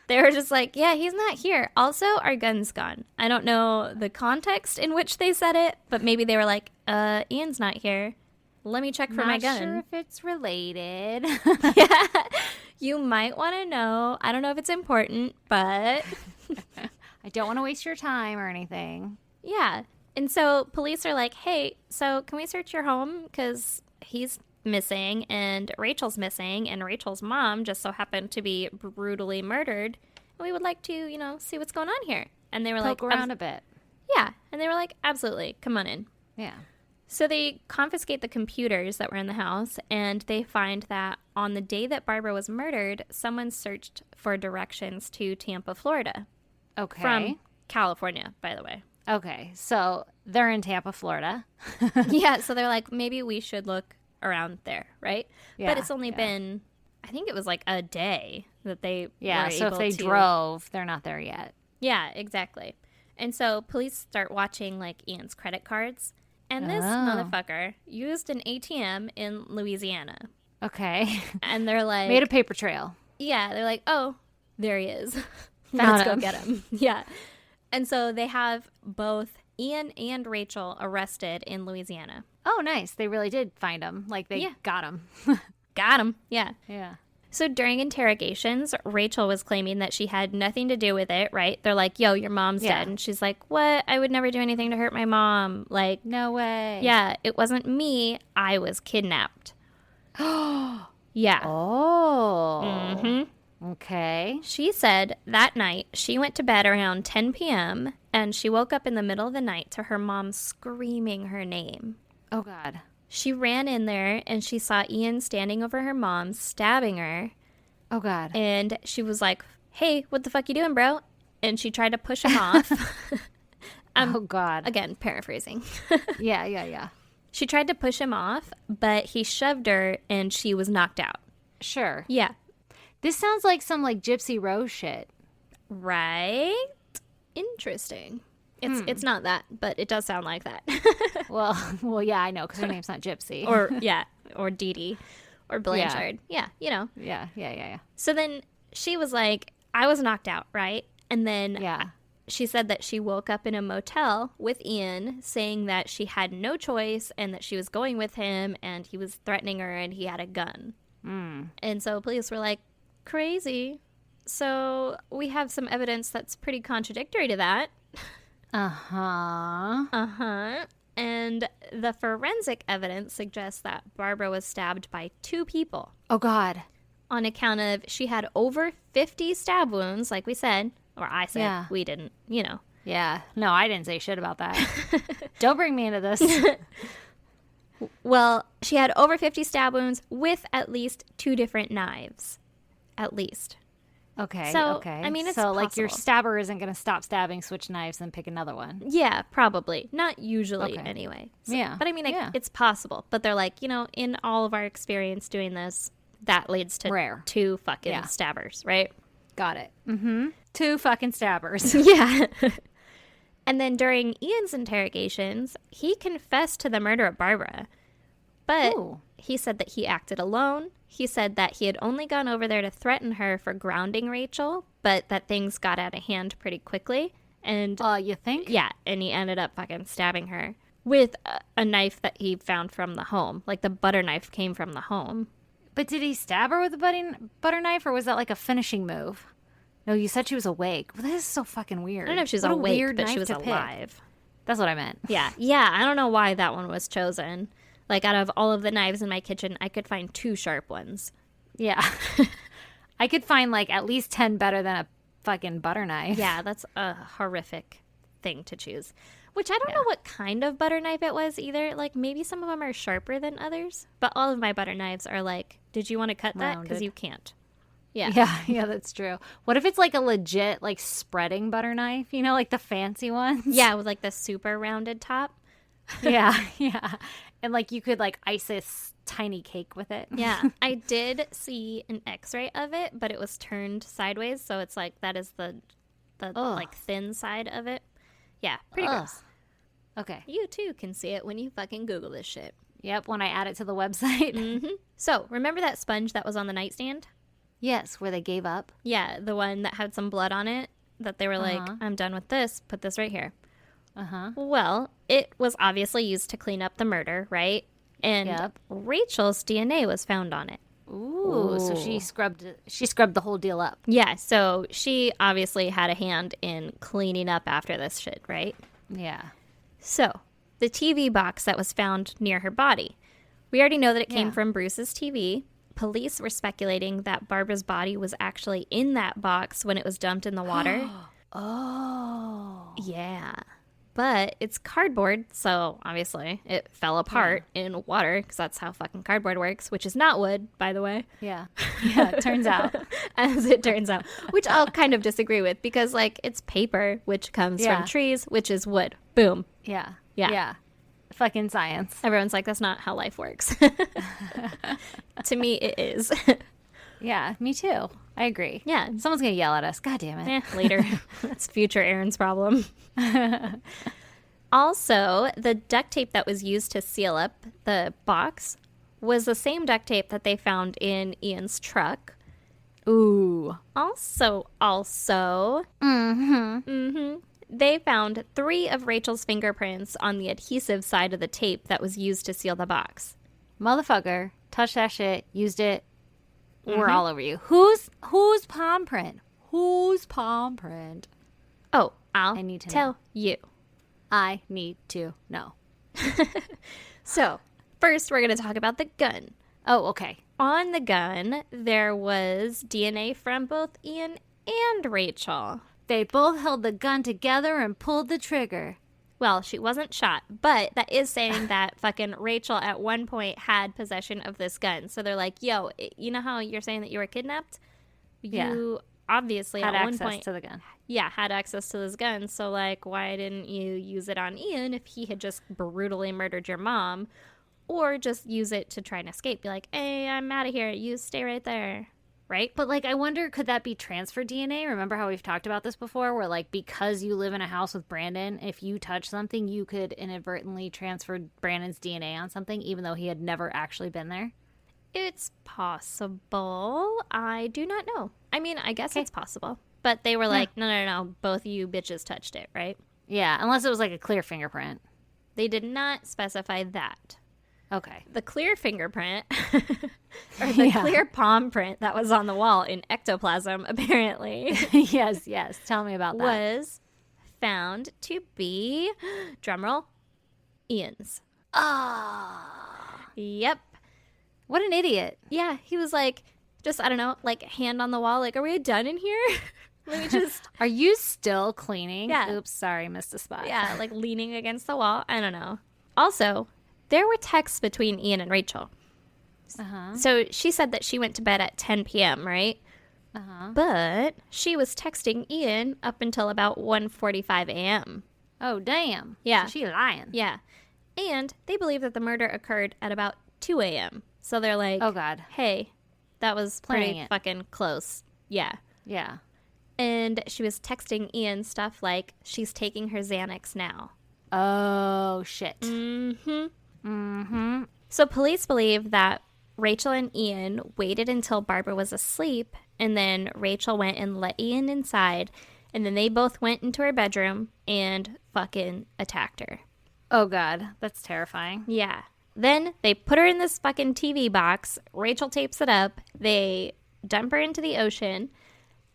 [SPEAKER 1] They were just like, yeah, he's not here. Also, our gun's gone. I don't know the context in which they said it, but maybe they were like, Ian's not here. Let me check for my gun.
[SPEAKER 2] Not sure if it's related.
[SPEAKER 1] Yeah, you might want to know. I don't know if it's important, but
[SPEAKER 2] I don't want to waste your time or anything.
[SPEAKER 1] yeah. And so police are like, hey, so can we search your home? Because he's missing and Rachel's missing and Rachel's mom just so happened to be brutally murdered. And we would like to, see what's going on here. And they were
[SPEAKER 2] Poke
[SPEAKER 1] like,
[SPEAKER 2] around a bit.
[SPEAKER 1] yeah. And they were like, absolutely. Come on in.
[SPEAKER 2] Yeah.
[SPEAKER 1] So they confiscate the computers that were in the house, and they find that on the day that Barbara was murdered, someone searched for directions to Tampa, Florida.
[SPEAKER 2] Okay.
[SPEAKER 1] From California, by the way.
[SPEAKER 2] Okay. So they're in Tampa, Florida.
[SPEAKER 1] Yeah, so they're like, maybe we should look around there, right?
[SPEAKER 2] Yeah,
[SPEAKER 1] but it's only been, I think it was like a day that they
[SPEAKER 2] Yeah.
[SPEAKER 1] were
[SPEAKER 2] So if
[SPEAKER 1] able
[SPEAKER 2] they
[SPEAKER 1] to...
[SPEAKER 2] drove, they're not there yet.
[SPEAKER 1] Yeah, exactly. And so police start watching like Ian's credit cards, And this motherfucker used an ATM in Louisiana.
[SPEAKER 2] Okay.
[SPEAKER 1] And they're like...
[SPEAKER 2] Made a paper trail.
[SPEAKER 1] Yeah, they're like, oh, there he is.
[SPEAKER 2] Found
[SPEAKER 1] Let's go
[SPEAKER 2] him.
[SPEAKER 1] get him. Yeah. And so they have both Ian and Rachel arrested in Louisiana.
[SPEAKER 2] Oh, nice. They really did find him. Like, they got him.
[SPEAKER 1] Got him. Yeah.
[SPEAKER 2] Yeah.
[SPEAKER 1] So during interrogations, Rachel was claiming that she had nothing to do with it, right? They're like, yo, your mom's dead. And she's like, what? I would never do anything to hurt my mom. Like,
[SPEAKER 2] no way.
[SPEAKER 1] Yeah, it wasn't me. I was kidnapped. Yeah.
[SPEAKER 2] Oh.
[SPEAKER 1] Mm-hmm.
[SPEAKER 2] Okay.
[SPEAKER 1] She said that night she went to bed around 10 p.m. and she woke up in the middle of the night to her mom screaming her name.
[SPEAKER 2] Oh, God.
[SPEAKER 1] She ran in there and she saw Ian standing over her mom, stabbing her.
[SPEAKER 2] Oh, God.
[SPEAKER 1] And she was like, hey, what the fuck you doing, bro? And she tried to push him off.
[SPEAKER 2] Oh, God.
[SPEAKER 1] Again, paraphrasing.
[SPEAKER 2] Yeah.
[SPEAKER 1] She tried to push him off, but he shoved her and she was knocked out.
[SPEAKER 2] Sure.
[SPEAKER 1] Yeah.
[SPEAKER 2] This sounds like some, like, Gypsy Rose shit.
[SPEAKER 1] Right? Interesting. It's not that, but it does sound like that.
[SPEAKER 2] Well, yeah, I know, because her name's not Gypsy.
[SPEAKER 1] or Dee Dee, or Blanchard. Yeah, you know.
[SPEAKER 2] Yeah.
[SPEAKER 1] So then she was like, I was knocked out, right? And then she said that she woke up in a motel with Ian, saying that she had no choice and that she was going with him and he was threatening her and he had a gun. And so police were like, crazy. So we have some evidence that's pretty contradictory to that.
[SPEAKER 2] Uh-huh.
[SPEAKER 1] And the forensic evidence suggests that Barbara was stabbed by two people.
[SPEAKER 2] Oh, God.
[SPEAKER 1] On account of she had over 50 stab wounds, like we said. Or I said.
[SPEAKER 2] Yeah.
[SPEAKER 1] We didn't, you know.
[SPEAKER 2] Yeah. No, I didn't say shit about that. Don't bring me into this.
[SPEAKER 1] Well, she had over 50 stab wounds with at least 2 different knives. At least.
[SPEAKER 2] Okay.
[SPEAKER 1] So,
[SPEAKER 2] okay.
[SPEAKER 1] I mean, it's
[SPEAKER 2] so like your
[SPEAKER 1] possible.
[SPEAKER 2] stabber isn't going to stop stabbing, switch knives, and pick another one.
[SPEAKER 1] Yeah, probably. Not usually,
[SPEAKER 2] Okay.
[SPEAKER 1] anyway. So,
[SPEAKER 2] Yeah.
[SPEAKER 1] But I mean,
[SPEAKER 2] Yeah.
[SPEAKER 1] it's possible. But they're like, you know, in all of our experience doing this, that leads to
[SPEAKER 2] Rare.
[SPEAKER 1] 2 fucking
[SPEAKER 2] Yeah.
[SPEAKER 1] stabbers, right?
[SPEAKER 2] Got it. Mm-hmm. 2 fucking stabbers.
[SPEAKER 1] Yeah. And then during Ian's interrogations, he confessed to the murder of Barbara. But
[SPEAKER 2] Ooh.
[SPEAKER 1] he said that he acted alone. He said that he had only gone over there to threaten her for grounding Rachel, but that things got out of hand pretty quickly. And
[SPEAKER 2] You think?
[SPEAKER 1] yeah, and he ended up fucking stabbing her with a knife that he found from the home. Like the butter knife came from the home.
[SPEAKER 2] But did he stab her with a butter knife, or was that like a finishing move? No, you said she was awake. Well, this is so fucking weird.
[SPEAKER 1] I don't know if she was
[SPEAKER 2] What a
[SPEAKER 1] awake,
[SPEAKER 2] weird
[SPEAKER 1] but she
[SPEAKER 2] knife
[SPEAKER 1] was
[SPEAKER 2] to pick.
[SPEAKER 1] alive.
[SPEAKER 2] That's what I meant.
[SPEAKER 1] Yeah, I don't know why that one was chosen. Like, out of all of the knives in my kitchen, I could find 2 sharp ones.
[SPEAKER 2] Yeah. I could find like at least 10 better than a fucking butter knife.
[SPEAKER 1] Yeah, that's a horrific thing to choose. Which I don't know what kind of butter knife it was either. Like, maybe some of them are sharper than others. But all of my butter knives are like, did you want to cut that? Because
[SPEAKER 2] Rounded.
[SPEAKER 1] you can't. Yeah.
[SPEAKER 2] Yeah, that's true. What if it's like a legit like spreading butter knife? You know, like the fancy ones?
[SPEAKER 1] Yeah, with like the super rounded top.
[SPEAKER 2] Yeah. And like you could like ice this tiny cake with it.
[SPEAKER 1] Yeah. I did see an x-ray of it, but it was turned sideways. So it's like, that is the like thin side of it. Yeah, pretty gross.
[SPEAKER 2] Okay.
[SPEAKER 1] You too can see it when you fucking Google this shit.
[SPEAKER 2] Yep, when I add it to the website.
[SPEAKER 1] So, remember that sponge that was on the nightstand?
[SPEAKER 2] Yes, where they gave up.
[SPEAKER 1] Yeah, the one that had some blood on it that they were like, I'm done with this. Put this right here.
[SPEAKER 2] Uh-huh.
[SPEAKER 1] Well, it was obviously used to clean up the murder, right? And
[SPEAKER 2] Yep.
[SPEAKER 1] Rachel's DNA was found on it.
[SPEAKER 2] Ooh, so she scrubbed the whole deal up.
[SPEAKER 1] Yeah, so she obviously had a hand in cleaning up after this shit, right?
[SPEAKER 2] Yeah.
[SPEAKER 1] So, the TV box that was found near her body. We already know that it came
[SPEAKER 2] Yeah.
[SPEAKER 1] from Bruce's TV. Police were speculating that Barbara's body was actually in that box when it was dumped in the water.
[SPEAKER 2] Oh.
[SPEAKER 1] Yeah. But it's cardboard, so obviously it fell apart in water because that's how fucking cardboard works, which is not wood, by the way.
[SPEAKER 2] Yeah. Yeah, it turns out.
[SPEAKER 1] As it turns out, which I'll kind of disagree with because, like, it's paper, which comes
[SPEAKER 2] Yeah.
[SPEAKER 1] from trees, which is wood. Boom.
[SPEAKER 2] Yeah.
[SPEAKER 1] Yeah.
[SPEAKER 2] Yeah. Fucking science.
[SPEAKER 1] Everyone's like, that's not how life works. To me, it is.
[SPEAKER 2] Yeah, me too. I agree.
[SPEAKER 1] Yeah.
[SPEAKER 2] Someone's going to yell at us. God damn it.
[SPEAKER 1] Later. That's future Aaron's problem. Also, the duct tape that was used to seal up the box was the same duct tape that they found in Ian's truck.
[SPEAKER 2] Ooh.
[SPEAKER 1] Also, they found 3 of Rachel's fingerprints on the adhesive side of the tape that was used to seal the box.
[SPEAKER 2] Motherfucker, touch that shit, used it. We're all over you. Whose palm print? Whose palm print?
[SPEAKER 1] Oh, I
[SPEAKER 2] need to
[SPEAKER 1] tell
[SPEAKER 2] know.
[SPEAKER 1] you.
[SPEAKER 2] I need to know.
[SPEAKER 1] So, first we're going to talk about the gun.
[SPEAKER 2] Oh, okay.
[SPEAKER 1] On the gun, there was DNA from both Ian and Rachel.
[SPEAKER 2] They both held the gun together and pulled the trigger.
[SPEAKER 1] Well, she wasn't shot, but that is saying that fucking Rachel at one point had possession of this gun. So they're like, yo, you know how you're saying that you were kidnapped? You obviously
[SPEAKER 2] Had
[SPEAKER 1] at one
[SPEAKER 2] access
[SPEAKER 1] point
[SPEAKER 2] to the gun.
[SPEAKER 1] Yeah, had access to this gun. So, like, why didn't you use it on Ian if he had just brutally murdered your mom? Or just use it to try and escape. Be like, hey, I'm out of here. You stay right there. Right?
[SPEAKER 2] But, like, I wonder, could that be transfer DNA? Remember how we've talked about this before? Where, like, because you live in a house with Brandon, if you touch something, you could inadvertently transfer Brandon's DNA on something, even though he had never actually been there?
[SPEAKER 1] It's possible. I do not know. I mean, I guess it's possible. But they were like, no, both of you bitches touched it, right?
[SPEAKER 2] Yeah, unless it was, like, a clear fingerprint.
[SPEAKER 1] They did not specify that.
[SPEAKER 2] Okay.
[SPEAKER 1] The clear fingerprint, or the clear palm print that was on the wall in ectoplasm, apparently,
[SPEAKER 2] yes. Tell me about that.
[SPEAKER 1] was found to be, drumroll, Ian's. Yep.
[SPEAKER 2] What an idiot.
[SPEAKER 1] Yeah, he was like, just, I don't know, like, hand on the wall, like, are we done in here? Let me just...
[SPEAKER 2] Are you still cleaning?
[SPEAKER 1] Yeah.
[SPEAKER 2] Oops, sorry, missed a spot.
[SPEAKER 1] Yeah, like, leaning against the wall. I don't know. Also, there were texts between Ian and Rachel. So she said that she went to bed at 10 p.m., right? But she was texting Ian up until about 1:45 a.m.
[SPEAKER 2] Oh, damn.
[SPEAKER 1] Yeah.
[SPEAKER 2] So she lying.
[SPEAKER 1] Yeah. And they believe that the murder occurred at about 2 a.m. So they're like,
[SPEAKER 2] Oh, God.
[SPEAKER 1] hey, that was
[SPEAKER 2] Playing
[SPEAKER 1] pretty
[SPEAKER 2] it.
[SPEAKER 1] fucking close. Yeah.
[SPEAKER 2] Yeah.
[SPEAKER 1] And she was texting Ian stuff like, she's taking her Xanax now.
[SPEAKER 2] Oh, shit.
[SPEAKER 1] So police believe that Rachel and Ian waited until Barbara was asleep, and then Rachel went and let Ian inside, and then they both went into her bedroom and fucking attacked her.
[SPEAKER 2] Oh, God. That's terrifying.
[SPEAKER 1] Yeah. Then they put her in this fucking TV box. Rachel tapes it up. They dump her into the ocean.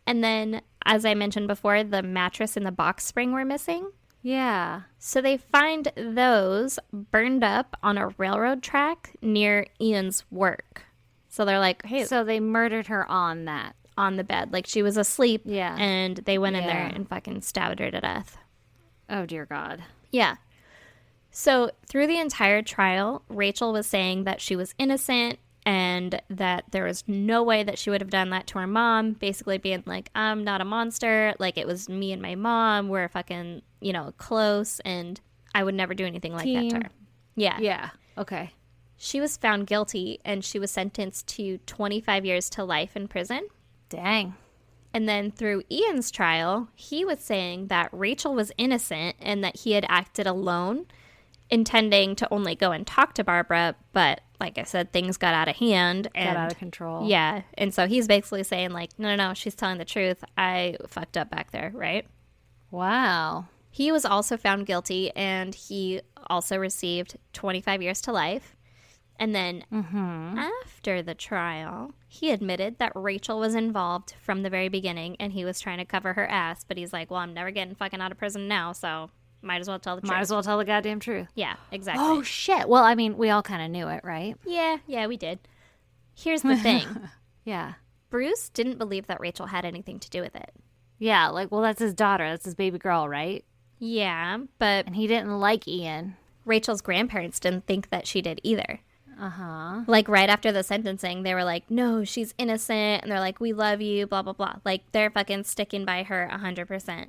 [SPEAKER 1] And then, as I mentioned before, the mattress and the box spring were missing.
[SPEAKER 2] Yeah.
[SPEAKER 1] So they find those burned up on a railroad track near Ian's work. So they're like, hey,
[SPEAKER 2] So they murdered her on that.
[SPEAKER 1] on the bed. Like she was asleep.
[SPEAKER 2] Yeah.
[SPEAKER 1] And they went in there
[SPEAKER 2] Yeah.
[SPEAKER 1] and fucking stabbed her to death.
[SPEAKER 2] Oh, dear God.
[SPEAKER 1] Yeah. So through the entire trial, Rachel was saying that she was innocent and that there was no way that she would have done that to her mom, basically being like, I'm not a monster. Like, it was me and my mom. We're fucking, close, and I would never do anything like that to her. Yeah.
[SPEAKER 2] Yeah. Okay.
[SPEAKER 1] She was found guilty, and she was sentenced to 25 years to life in prison.
[SPEAKER 2] Dang.
[SPEAKER 1] And then through Ian's trial, he was saying that Rachel was innocent and that he had acted alone, intending to only go and talk to Barbara, but like I said, things got out of hand and
[SPEAKER 2] Got out of control.
[SPEAKER 1] Yeah, and so he's basically saying like, no, she's telling the truth. I fucked up back there, right?
[SPEAKER 2] Wow.
[SPEAKER 1] He was also found guilty, and he also received 25 years to life. And then after the trial, he admitted that Rachel was involved from the very beginning, and he was trying to cover her ass. But he's like, well, I'm never getting fucking out of prison now, so might as well tell the truth.
[SPEAKER 2] Might as well tell the goddamn truth.
[SPEAKER 1] Yeah, exactly.
[SPEAKER 2] Oh, shit. Well, I mean, we all kind of knew it, right?
[SPEAKER 1] Yeah, we did. Here's the thing.
[SPEAKER 2] Yeah.
[SPEAKER 1] Bruce didn't believe that Rachel had anything to do with it.
[SPEAKER 2] Yeah, like, well, that's his daughter. That's his baby girl, right?
[SPEAKER 1] Yeah, but
[SPEAKER 2] And he didn't like Ian.
[SPEAKER 1] Rachel's grandparents didn't think that she did either.
[SPEAKER 2] Uh-huh.
[SPEAKER 1] Like, right after the sentencing, they were like, no, she's innocent. And they're like, we love you, blah, blah, blah. Like, they're fucking sticking by her 100%.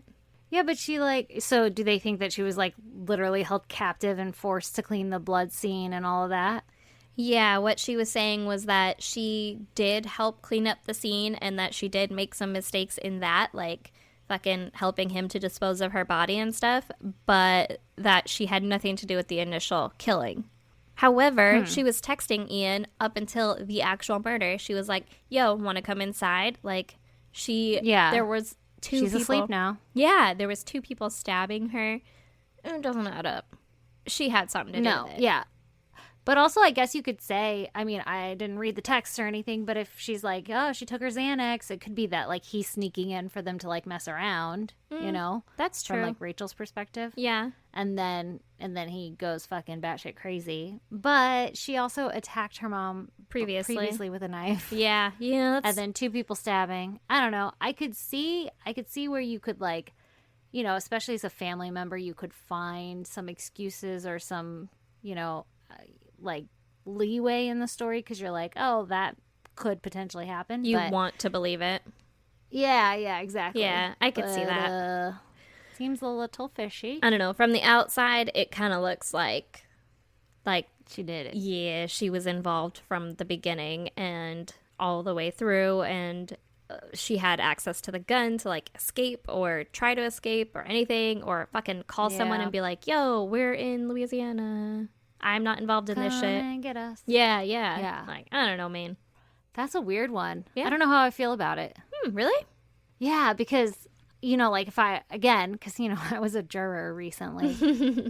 [SPEAKER 2] Yeah, but she, like, so do they think that she was, like, literally held captive and forced to clean the blood scene and all of that?
[SPEAKER 1] Yeah, what she was saying was that she did help clean up the scene and that she did make some mistakes in that. Like, fucking helping him to dispose of her body and stuff, but that she had nothing to do with the initial killing. However, she was texting Ian up until the actual murder. She was like, yo, want to come inside? Like, there was two
[SPEAKER 2] She's
[SPEAKER 1] people.
[SPEAKER 2] asleep now.
[SPEAKER 1] Yeah, there was 2 people stabbing her. It doesn't add up. She had something to do with it.
[SPEAKER 2] Yeah. But also, I guess you could say, I mean, I didn't read the text or anything, but if she's like, oh, she took her Xanax, it could be that, like, he's sneaking in for them to, like, mess around, you know?
[SPEAKER 1] That's true.
[SPEAKER 2] From, like, Rachel's perspective.
[SPEAKER 1] Yeah.
[SPEAKER 2] And then he goes fucking batshit crazy. But she also attacked her mom previously with a knife.
[SPEAKER 1] Yeah. Yeah.
[SPEAKER 2] And then 2 people stabbing. I don't know. I could see where you could, like, you know, especially as a family member, you could find some excuses or some, you know, like leeway in the story because you're like, oh, that could potentially happen.
[SPEAKER 1] You want to believe it.
[SPEAKER 2] Yeah, exactly.
[SPEAKER 1] Yeah, I could see that.
[SPEAKER 2] Seems a little fishy.
[SPEAKER 1] I don't know. From the outside, it kind of looks like
[SPEAKER 2] she did it.
[SPEAKER 1] Yeah, she was involved from the beginning and all the way through, and she had access to the gun to, like, escape or try to escape or anything, or fucking call someone and be like, yo, we're in Louisiana. I'm not involved in this shit.
[SPEAKER 2] Come and get us.
[SPEAKER 1] Yeah. Like, I don't know, man.
[SPEAKER 2] That's a weird one.
[SPEAKER 1] Yeah.
[SPEAKER 2] I don't know how I feel about it.
[SPEAKER 1] Really?
[SPEAKER 2] Yeah, because, you know, like, because, you know, I was a juror recently.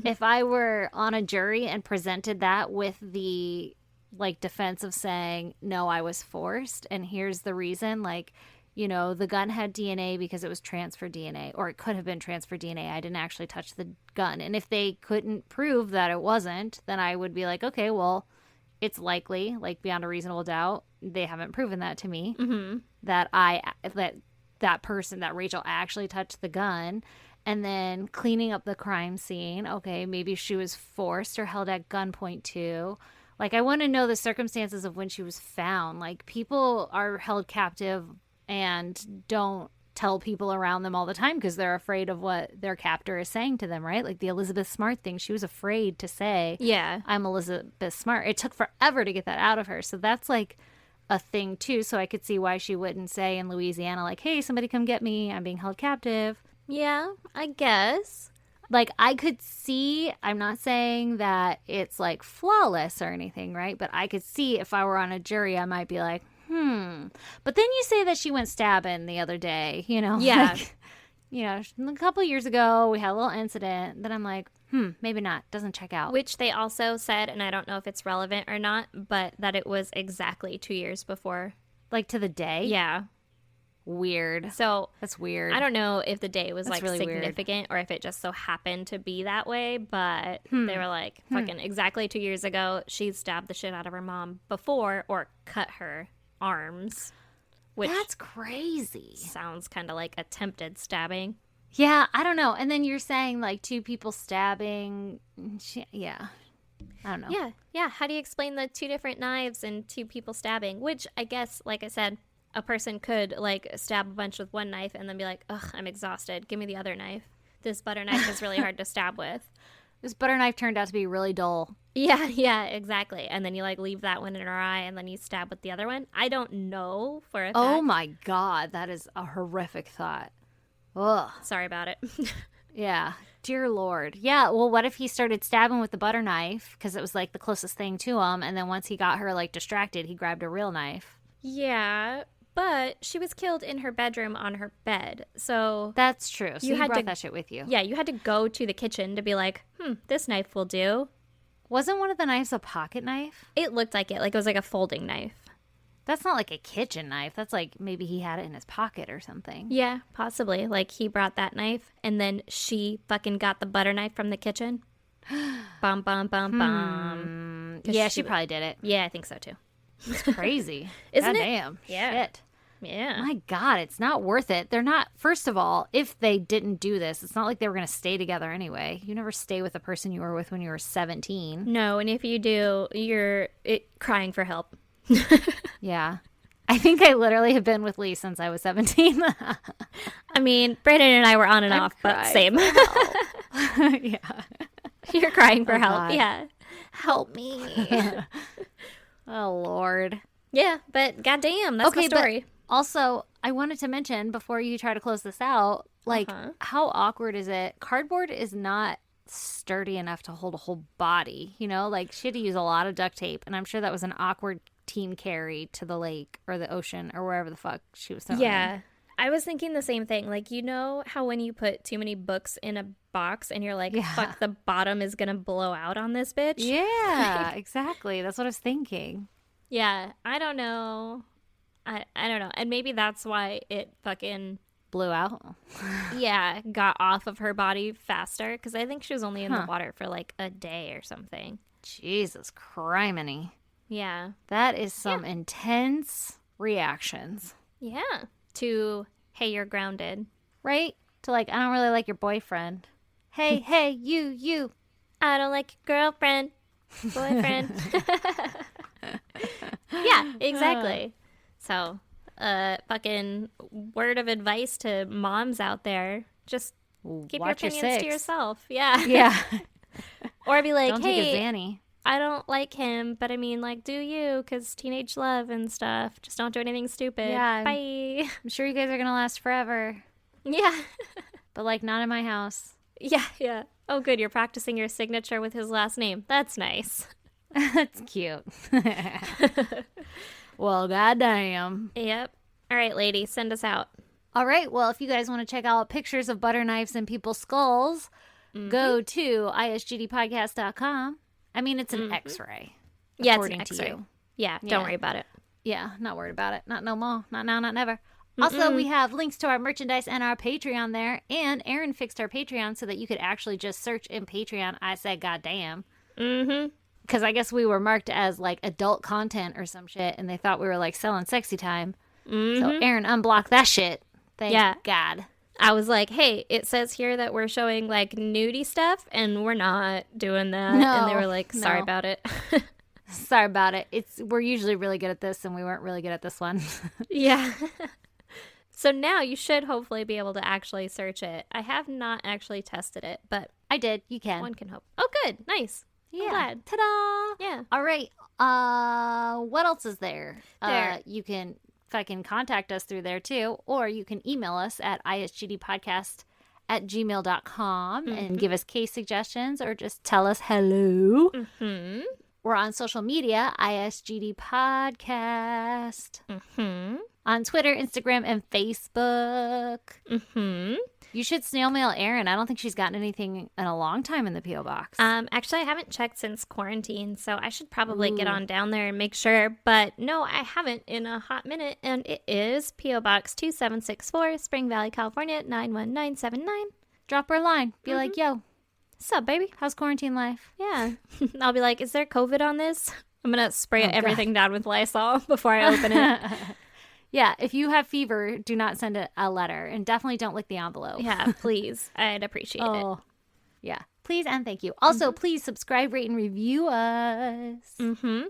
[SPEAKER 2] If I were on a jury and presented that with the, like, defense of saying, no, I was forced, and here's the reason, like, you know, the gun had DNA because it was transfer DNA, or it could have been transfer DNA. I didn't actually touch the gun. And if they couldn't prove that it wasn't, then I would be like, okay, well, it's likely, like, beyond a reasonable doubt, they haven't proven that to me, that that person, that Rachel actually touched the gun. And then cleaning up the crime scene. Okay, maybe she was forced or held at gunpoint too. Like, I want to know the circumstances of when she was found. Like, people are held captive and don't tell people around them all the time because they're afraid of what their captor is saying to them, right? Like the Elizabeth Smart thing. She was afraid to say,
[SPEAKER 1] yeah,
[SPEAKER 2] I'm Elizabeth Smart. It took forever to get that out of her. So that's like a thing too. So I could see why she wouldn't say in Louisiana, like, hey, somebody come get me. I'm being held captive.
[SPEAKER 1] Yeah, I guess.
[SPEAKER 2] Like, I could see, I'm not saying that it's like flawless or anything, right? But I could see if I were on a jury, I might be like, But then you say that she went stabbing the other day, you know?
[SPEAKER 1] Yeah.
[SPEAKER 2] Like, you know, a couple of years ago, we had a little incident that I'm like, maybe not. Doesn't check out.
[SPEAKER 1] Which they also said, and I don't know if it's relevant or not, but that it was exactly 2 years before.
[SPEAKER 2] Like to the day?
[SPEAKER 1] Yeah.
[SPEAKER 2] Weird.
[SPEAKER 1] So
[SPEAKER 2] that's weird.
[SPEAKER 1] I don't know if the day was
[SPEAKER 2] That's
[SPEAKER 1] like
[SPEAKER 2] really
[SPEAKER 1] significant or if it just so happened to be that way, but they were like, fucking exactly 2 years ago, she stabbed the shit out of her mom before or cut her arms. Which
[SPEAKER 2] that's crazy.
[SPEAKER 1] Sounds kind of like attempted stabbing.
[SPEAKER 2] Yeah, I don't know. And then you're saying like 2 people stabbing. Yeah. I don't know.
[SPEAKER 1] Yeah. How do you explain the 2 different knives and 2 people stabbing? Which I guess, like I said, a person could like stab a bunch with one knife and then be like, ugh, I'm exhausted. Give me the other knife. This butter knife is really hard to stab with.
[SPEAKER 2] This butter knife turned out to be really dull.
[SPEAKER 1] Yeah, exactly. And then you like leave that one in her eye and then you stab with the other one. I don't know for a fact.
[SPEAKER 2] Oh my God. That is a horrific thought. Ugh.
[SPEAKER 1] Sorry about it.
[SPEAKER 2] Yeah. Dear Lord. Yeah. Well, what if he started stabbing with the butter knife because it was like the closest thing to him. And then once he got her like distracted, he grabbed a real knife.
[SPEAKER 1] Yeah. But she was killed in her bedroom on her bed. So
[SPEAKER 2] that's true. So you brought that shit with you.
[SPEAKER 1] Yeah, you had to go to the kitchen to be like, this knife will do.
[SPEAKER 2] Wasn't one of the knives a pocket knife?
[SPEAKER 1] It looked like it. Like it was like a folding knife.
[SPEAKER 2] That's not like a kitchen knife. That's like maybe he had it in his pocket or something.
[SPEAKER 1] Yeah, possibly. Like he brought that knife and then she fucking got the butter knife from the kitchen. Bum, bum, bum, bum.
[SPEAKER 2] Yeah, she probably did it.
[SPEAKER 1] Yeah, I think so too.
[SPEAKER 2] It's crazy.
[SPEAKER 1] Isn't it?
[SPEAKER 2] Damn.
[SPEAKER 1] Yeah.
[SPEAKER 2] Shit.
[SPEAKER 1] Yeah.
[SPEAKER 2] My God, it's not worth it. They're not, first of all, if they didn't do this, it's not like they were going to stay together anyway. You never stay with a person you were with when you were 17.
[SPEAKER 1] No, and if you do, you're crying for help.
[SPEAKER 2] Yeah. I think I literally have been with Lee since I was 17.
[SPEAKER 1] I mean, Brandon and I were on and off, but same.
[SPEAKER 2] Yeah.
[SPEAKER 1] You're crying for help.
[SPEAKER 2] God.
[SPEAKER 1] Yeah. Help me.
[SPEAKER 2] Oh, Lord.
[SPEAKER 1] Yeah, but goddamn, that's my story.
[SPEAKER 2] But also, I wanted to mention before you try to close this out, like, how awkward is it? Cardboard is not sturdy enough to hold a whole body, you know? Like, she had to use a lot of duct tape, and I'm sure that was an awkward team carry to the lake or the ocean or wherever the fuck she was throwing
[SPEAKER 1] Yeah.
[SPEAKER 2] in.
[SPEAKER 1] I was thinking the same thing. Like, you know how when you put too many books in a box and you're like, fuck, the bottom is going to blow out on this bitch?
[SPEAKER 2] Yeah, exactly. That's what I was thinking.
[SPEAKER 1] Yeah, I don't know. I don't know. And maybe that's why it fucking,
[SPEAKER 2] Blew out.
[SPEAKER 1] yeah, got off of her body faster. Because I think she was only in the water for like a day or something.
[SPEAKER 2] Jesus criminy.
[SPEAKER 1] Yeah.
[SPEAKER 2] That is some intense reactions.
[SPEAKER 1] Yeah. To, hey, you're grounded.
[SPEAKER 2] Right? To like, I don't really like your boyfriend. Hey, hey, you.
[SPEAKER 1] I don't like your girlfriend, boyfriend. Yeah, exactly. So, fucking word of advice to moms out there. Just keep
[SPEAKER 2] Watch
[SPEAKER 1] your
[SPEAKER 2] your
[SPEAKER 1] opinions to
[SPEAKER 2] six.
[SPEAKER 1] yourself. Yeah.
[SPEAKER 2] Yeah.
[SPEAKER 1] Or be like,
[SPEAKER 2] Don't take a
[SPEAKER 1] hey,
[SPEAKER 2] Zanny.
[SPEAKER 1] I don't like him, but I mean, like, do you? Because teenage love and stuff. Just don't do anything stupid.
[SPEAKER 2] Yeah.
[SPEAKER 1] Bye.
[SPEAKER 2] I'm sure you guys are going to last forever.
[SPEAKER 1] Yeah.
[SPEAKER 2] But like, not in my house.
[SPEAKER 1] Yeah. Oh, good. You're practicing your signature with his last name. That's nice.
[SPEAKER 2] That's cute. Well, goddamn.
[SPEAKER 1] Yep. All right, lady, send us out.
[SPEAKER 2] All right. Well, if you guys want to check out pictures of butter knives and people's skulls, go to isgdpodcast.com. I mean, it's an X-ray.
[SPEAKER 1] Yeah,
[SPEAKER 2] according
[SPEAKER 1] it's an
[SPEAKER 2] to
[SPEAKER 1] X-ray.
[SPEAKER 2] you.
[SPEAKER 1] Yeah,
[SPEAKER 2] Yeah.
[SPEAKER 1] don't worry about it.
[SPEAKER 2] Yeah, not worried about it. Not no more. Not now, not never. Also, we have links to our merchandise and our Patreon there. And Aaron fixed our Patreon so that you could actually just search in Patreon, I said goddamn.
[SPEAKER 1] Mm-hmm.
[SPEAKER 2] Because I guess we were marked as like adult content or some shit, and they thought we were like selling sexy time. So Aaron unblocked that shit. Thank God.
[SPEAKER 1] I was like, hey, it says here that we're showing like nudie stuff, and we're not doing that.
[SPEAKER 2] No,
[SPEAKER 1] and they were like, sorry
[SPEAKER 2] no.
[SPEAKER 1] about it.
[SPEAKER 2] Sorry about it. We're usually really good at this, and we weren't really good at this one.
[SPEAKER 1] Yeah. So now you should hopefully be able to actually search it. I have not actually tested it, but
[SPEAKER 2] I did. You can.
[SPEAKER 1] one can hope. Oh, good. Nice.
[SPEAKER 2] Yeah.
[SPEAKER 1] I'm glad.
[SPEAKER 2] Ta-da!
[SPEAKER 1] Yeah.
[SPEAKER 2] All right. What else is there?
[SPEAKER 1] There.
[SPEAKER 2] You can fucking contact us through there too, or you can email us at isgdpodcast@gmail.com and give us case suggestions or just tell us hello.
[SPEAKER 1] Mm-hmm.
[SPEAKER 2] We're on social media, ISGD Podcast.
[SPEAKER 1] Mm-hmm.
[SPEAKER 2] On Twitter, Instagram, and Facebook.
[SPEAKER 1] Mm-hmm.
[SPEAKER 2] You should snail mail Erin. I don't think she's gotten anything in a long time in the P.O. box.
[SPEAKER 1] Actually, I haven't checked since quarantine, so I should probably get on down there and make sure. But no, I haven't in a hot minute, and it is P.O. Box 2764, Spring Valley, California, 91979.
[SPEAKER 2] Drop her a line. Be like, yo,
[SPEAKER 1] Sup, baby?
[SPEAKER 2] how's quarantine life?
[SPEAKER 1] Yeah. I'll be like, is there COVID on this? I'm going to spray everything down with Lysol before I open it.
[SPEAKER 2] Yeah, if you have fever, do not send a letter, and definitely don't lick the envelope.
[SPEAKER 1] Yeah, please. I'd appreciate it.
[SPEAKER 2] Yeah. Please and thank you. Also, please subscribe, rate, and review us.
[SPEAKER 1] Mm-hmm.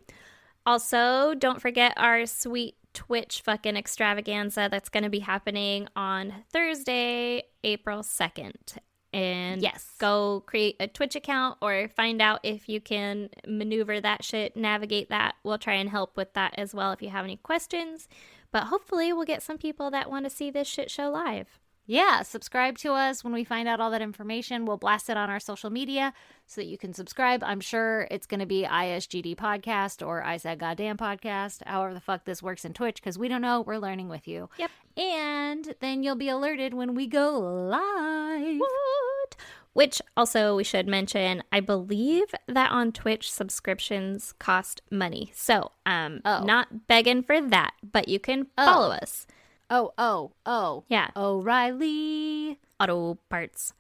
[SPEAKER 1] Also, don't forget our sweet Twitch fucking extravaganza that's going to be happening on Thursday, April 2nd. And
[SPEAKER 2] Yes.
[SPEAKER 1] go create a Twitch account or find out if you can maneuver that shit, navigate that. We'll try and help with that as well if you have any questions. But hopefully we'll get some people that want to see this shit show live.
[SPEAKER 2] Yeah, subscribe to us. When we find out all that information, we'll blast it on our social media so that you can subscribe. I'm sure it's going to be ISGD Podcast or I Said Goddamn Podcast, however the fuck this works in Twitch, because we don't know. We're learning with you.
[SPEAKER 1] Yep.
[SPEAKER 2] And then you'll be alerted when we go live.
[SPEAKER 1] What? Which also we should mention, I believe that on Twitch subscriptions cost money. So not begging for that, but you can follow us.
[SPEAKER 2] Oh.
[SPEAKER 1] Yeah.
[SPEAKER 2] O'Reilly.
[SPEAKER 1] Auto parts.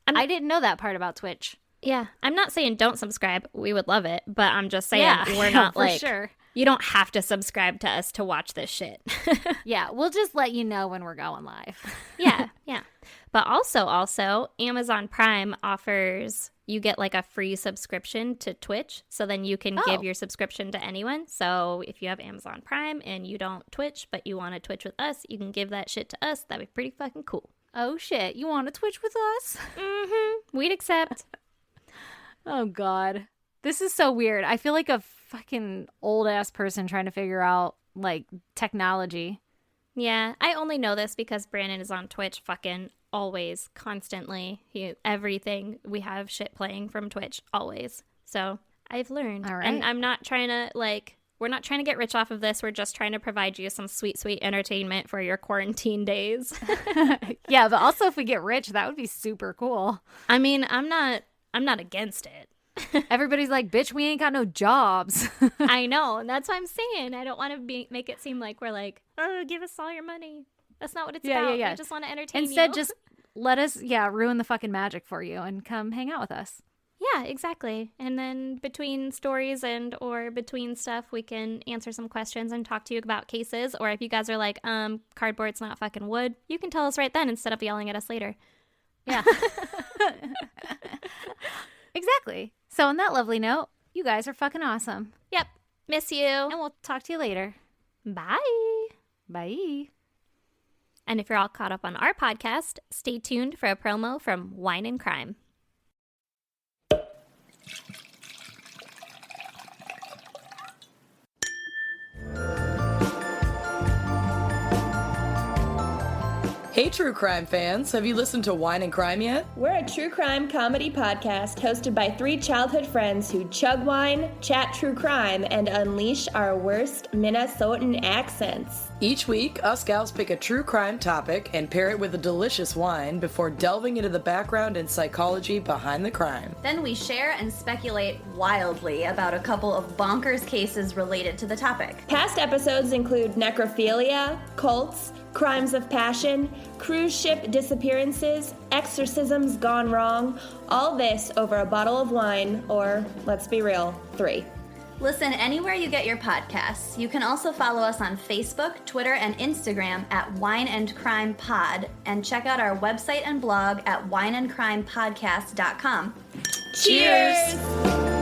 [SPEAKER 2] I didn't know that part about Twitch.
[SPEAKER 1] Yeah. I'm not saying don't subscribe. We would love it. But I'm just saying we're
[SPEAKER 2] Yeah,
[SPEAKER 1] not
[SPEAKER 2] for
[SPEAKER 1] like,
[SPEAKER 2] sure.
[SPEAKER 1] You don't have to subscribe to us to watch this shit.
[SPEAKER 2] Yeah, we'll just let you know when we're going live.
[SPEAKER 1] Yeah. But also, Amazon Prime offers, you get like a free subscription to Twitch. So then you can give your subscription to anyone. So if you have Amazon Prime and you don't Twitch, but you want to Twitch with us, you can give that shit to us. That'd be pretty fucking cool.
[SPEAKER 2] Oh, shit. You want to Twitch with us?
[SPEAKER 1] Mm-hmm. We'd accept.
[SPEAKER 2] Oh, God. This is so weird. I feel like a fucking old-ass person trying to figure out, like, technology.
[SPEAKER 1] Yeah, I only know this because Brandon is on Twitch fucking always, constantly. Everything, we have shit playing from Twitch always. So I've learned.
[SPEAKER 2] All right.
[SPEAKER 1] And I'm not trying to, we're not trying to get rich off of this. We're just trying to provide you some sweet, sweet entertainment for your quarantine days.
[SPEAKER 2] Yeah, but also if we get rich, that would be super cool.
[SPEAKER 1] I mean, I'm not against it.
[SPEAKER 2] Everybody's like, bitch, we ain't got no jobs.
[SPEAKER 1] I know. And that's what I'm saying. I don't want to make it seem like we're like, oh, give us all your money. That's not what it's about.
[SPEAKER 2] Yeah.
[SPEAKER 1] We just want to entertain
[SPEAKER 2] Instead,
[SPEAKER 1] you.
[SPEAKER 2] just let us, ruin the fucking magic for you and come hang out with us.
[SPEAKER 1] Yeah, exactly. And then between stories or between stuff, we can answer some questions and talk to you about cases. Or if you guys are like, cardboard's not fucking wood, you can tell us right then instead of yelling at us later.
[SPEAKER 2] Yeah. Exactly. So on that lovely note, you guys are fucking awesome.
[SPEAKER 1] Yep. Miss you.
[SPEAKER 2] And we'll talk to you later.
[SPEAKER 1] Bye.
[SPEAKER 2] Bye.
[SPEAKER 1] And if you're all caught up on our podcast, stay tuned for a promo from Wine and Crime.
[SPEAKER 4] Hey, true crime fans. Have you listened to Wine and Crime yet?
[SPEAKER 5] We're a true crime comedy podcast hosted by three childhood friends who chug wine, chat true crime, and unleash our worst Minnesotan accents.
[SPEAKER 4] Each week, us gals pick a true crime topic and pair it with a delicious wine before delving into the background and psychology behind the crime.
[SPEAKER 6] Then we share and speculate wildly about a couple of bonkers cases related to the topic.
[SPEAKER 5] Past episodes include necrophilia, cults, crimes of passion, cruise ship disappearances, exorcisms gone wrong, all this over a bottle of wine, or, let's be real, 3.
[SPEAKER 6] Listen anywhere you get your podcasts. You can also follow us on Facebook, Twitter, and Instagram at Wine and Crime Pod, and check out our website and blog at wineandcrimepodcast.com.
[SPEAKER 5] Cheers!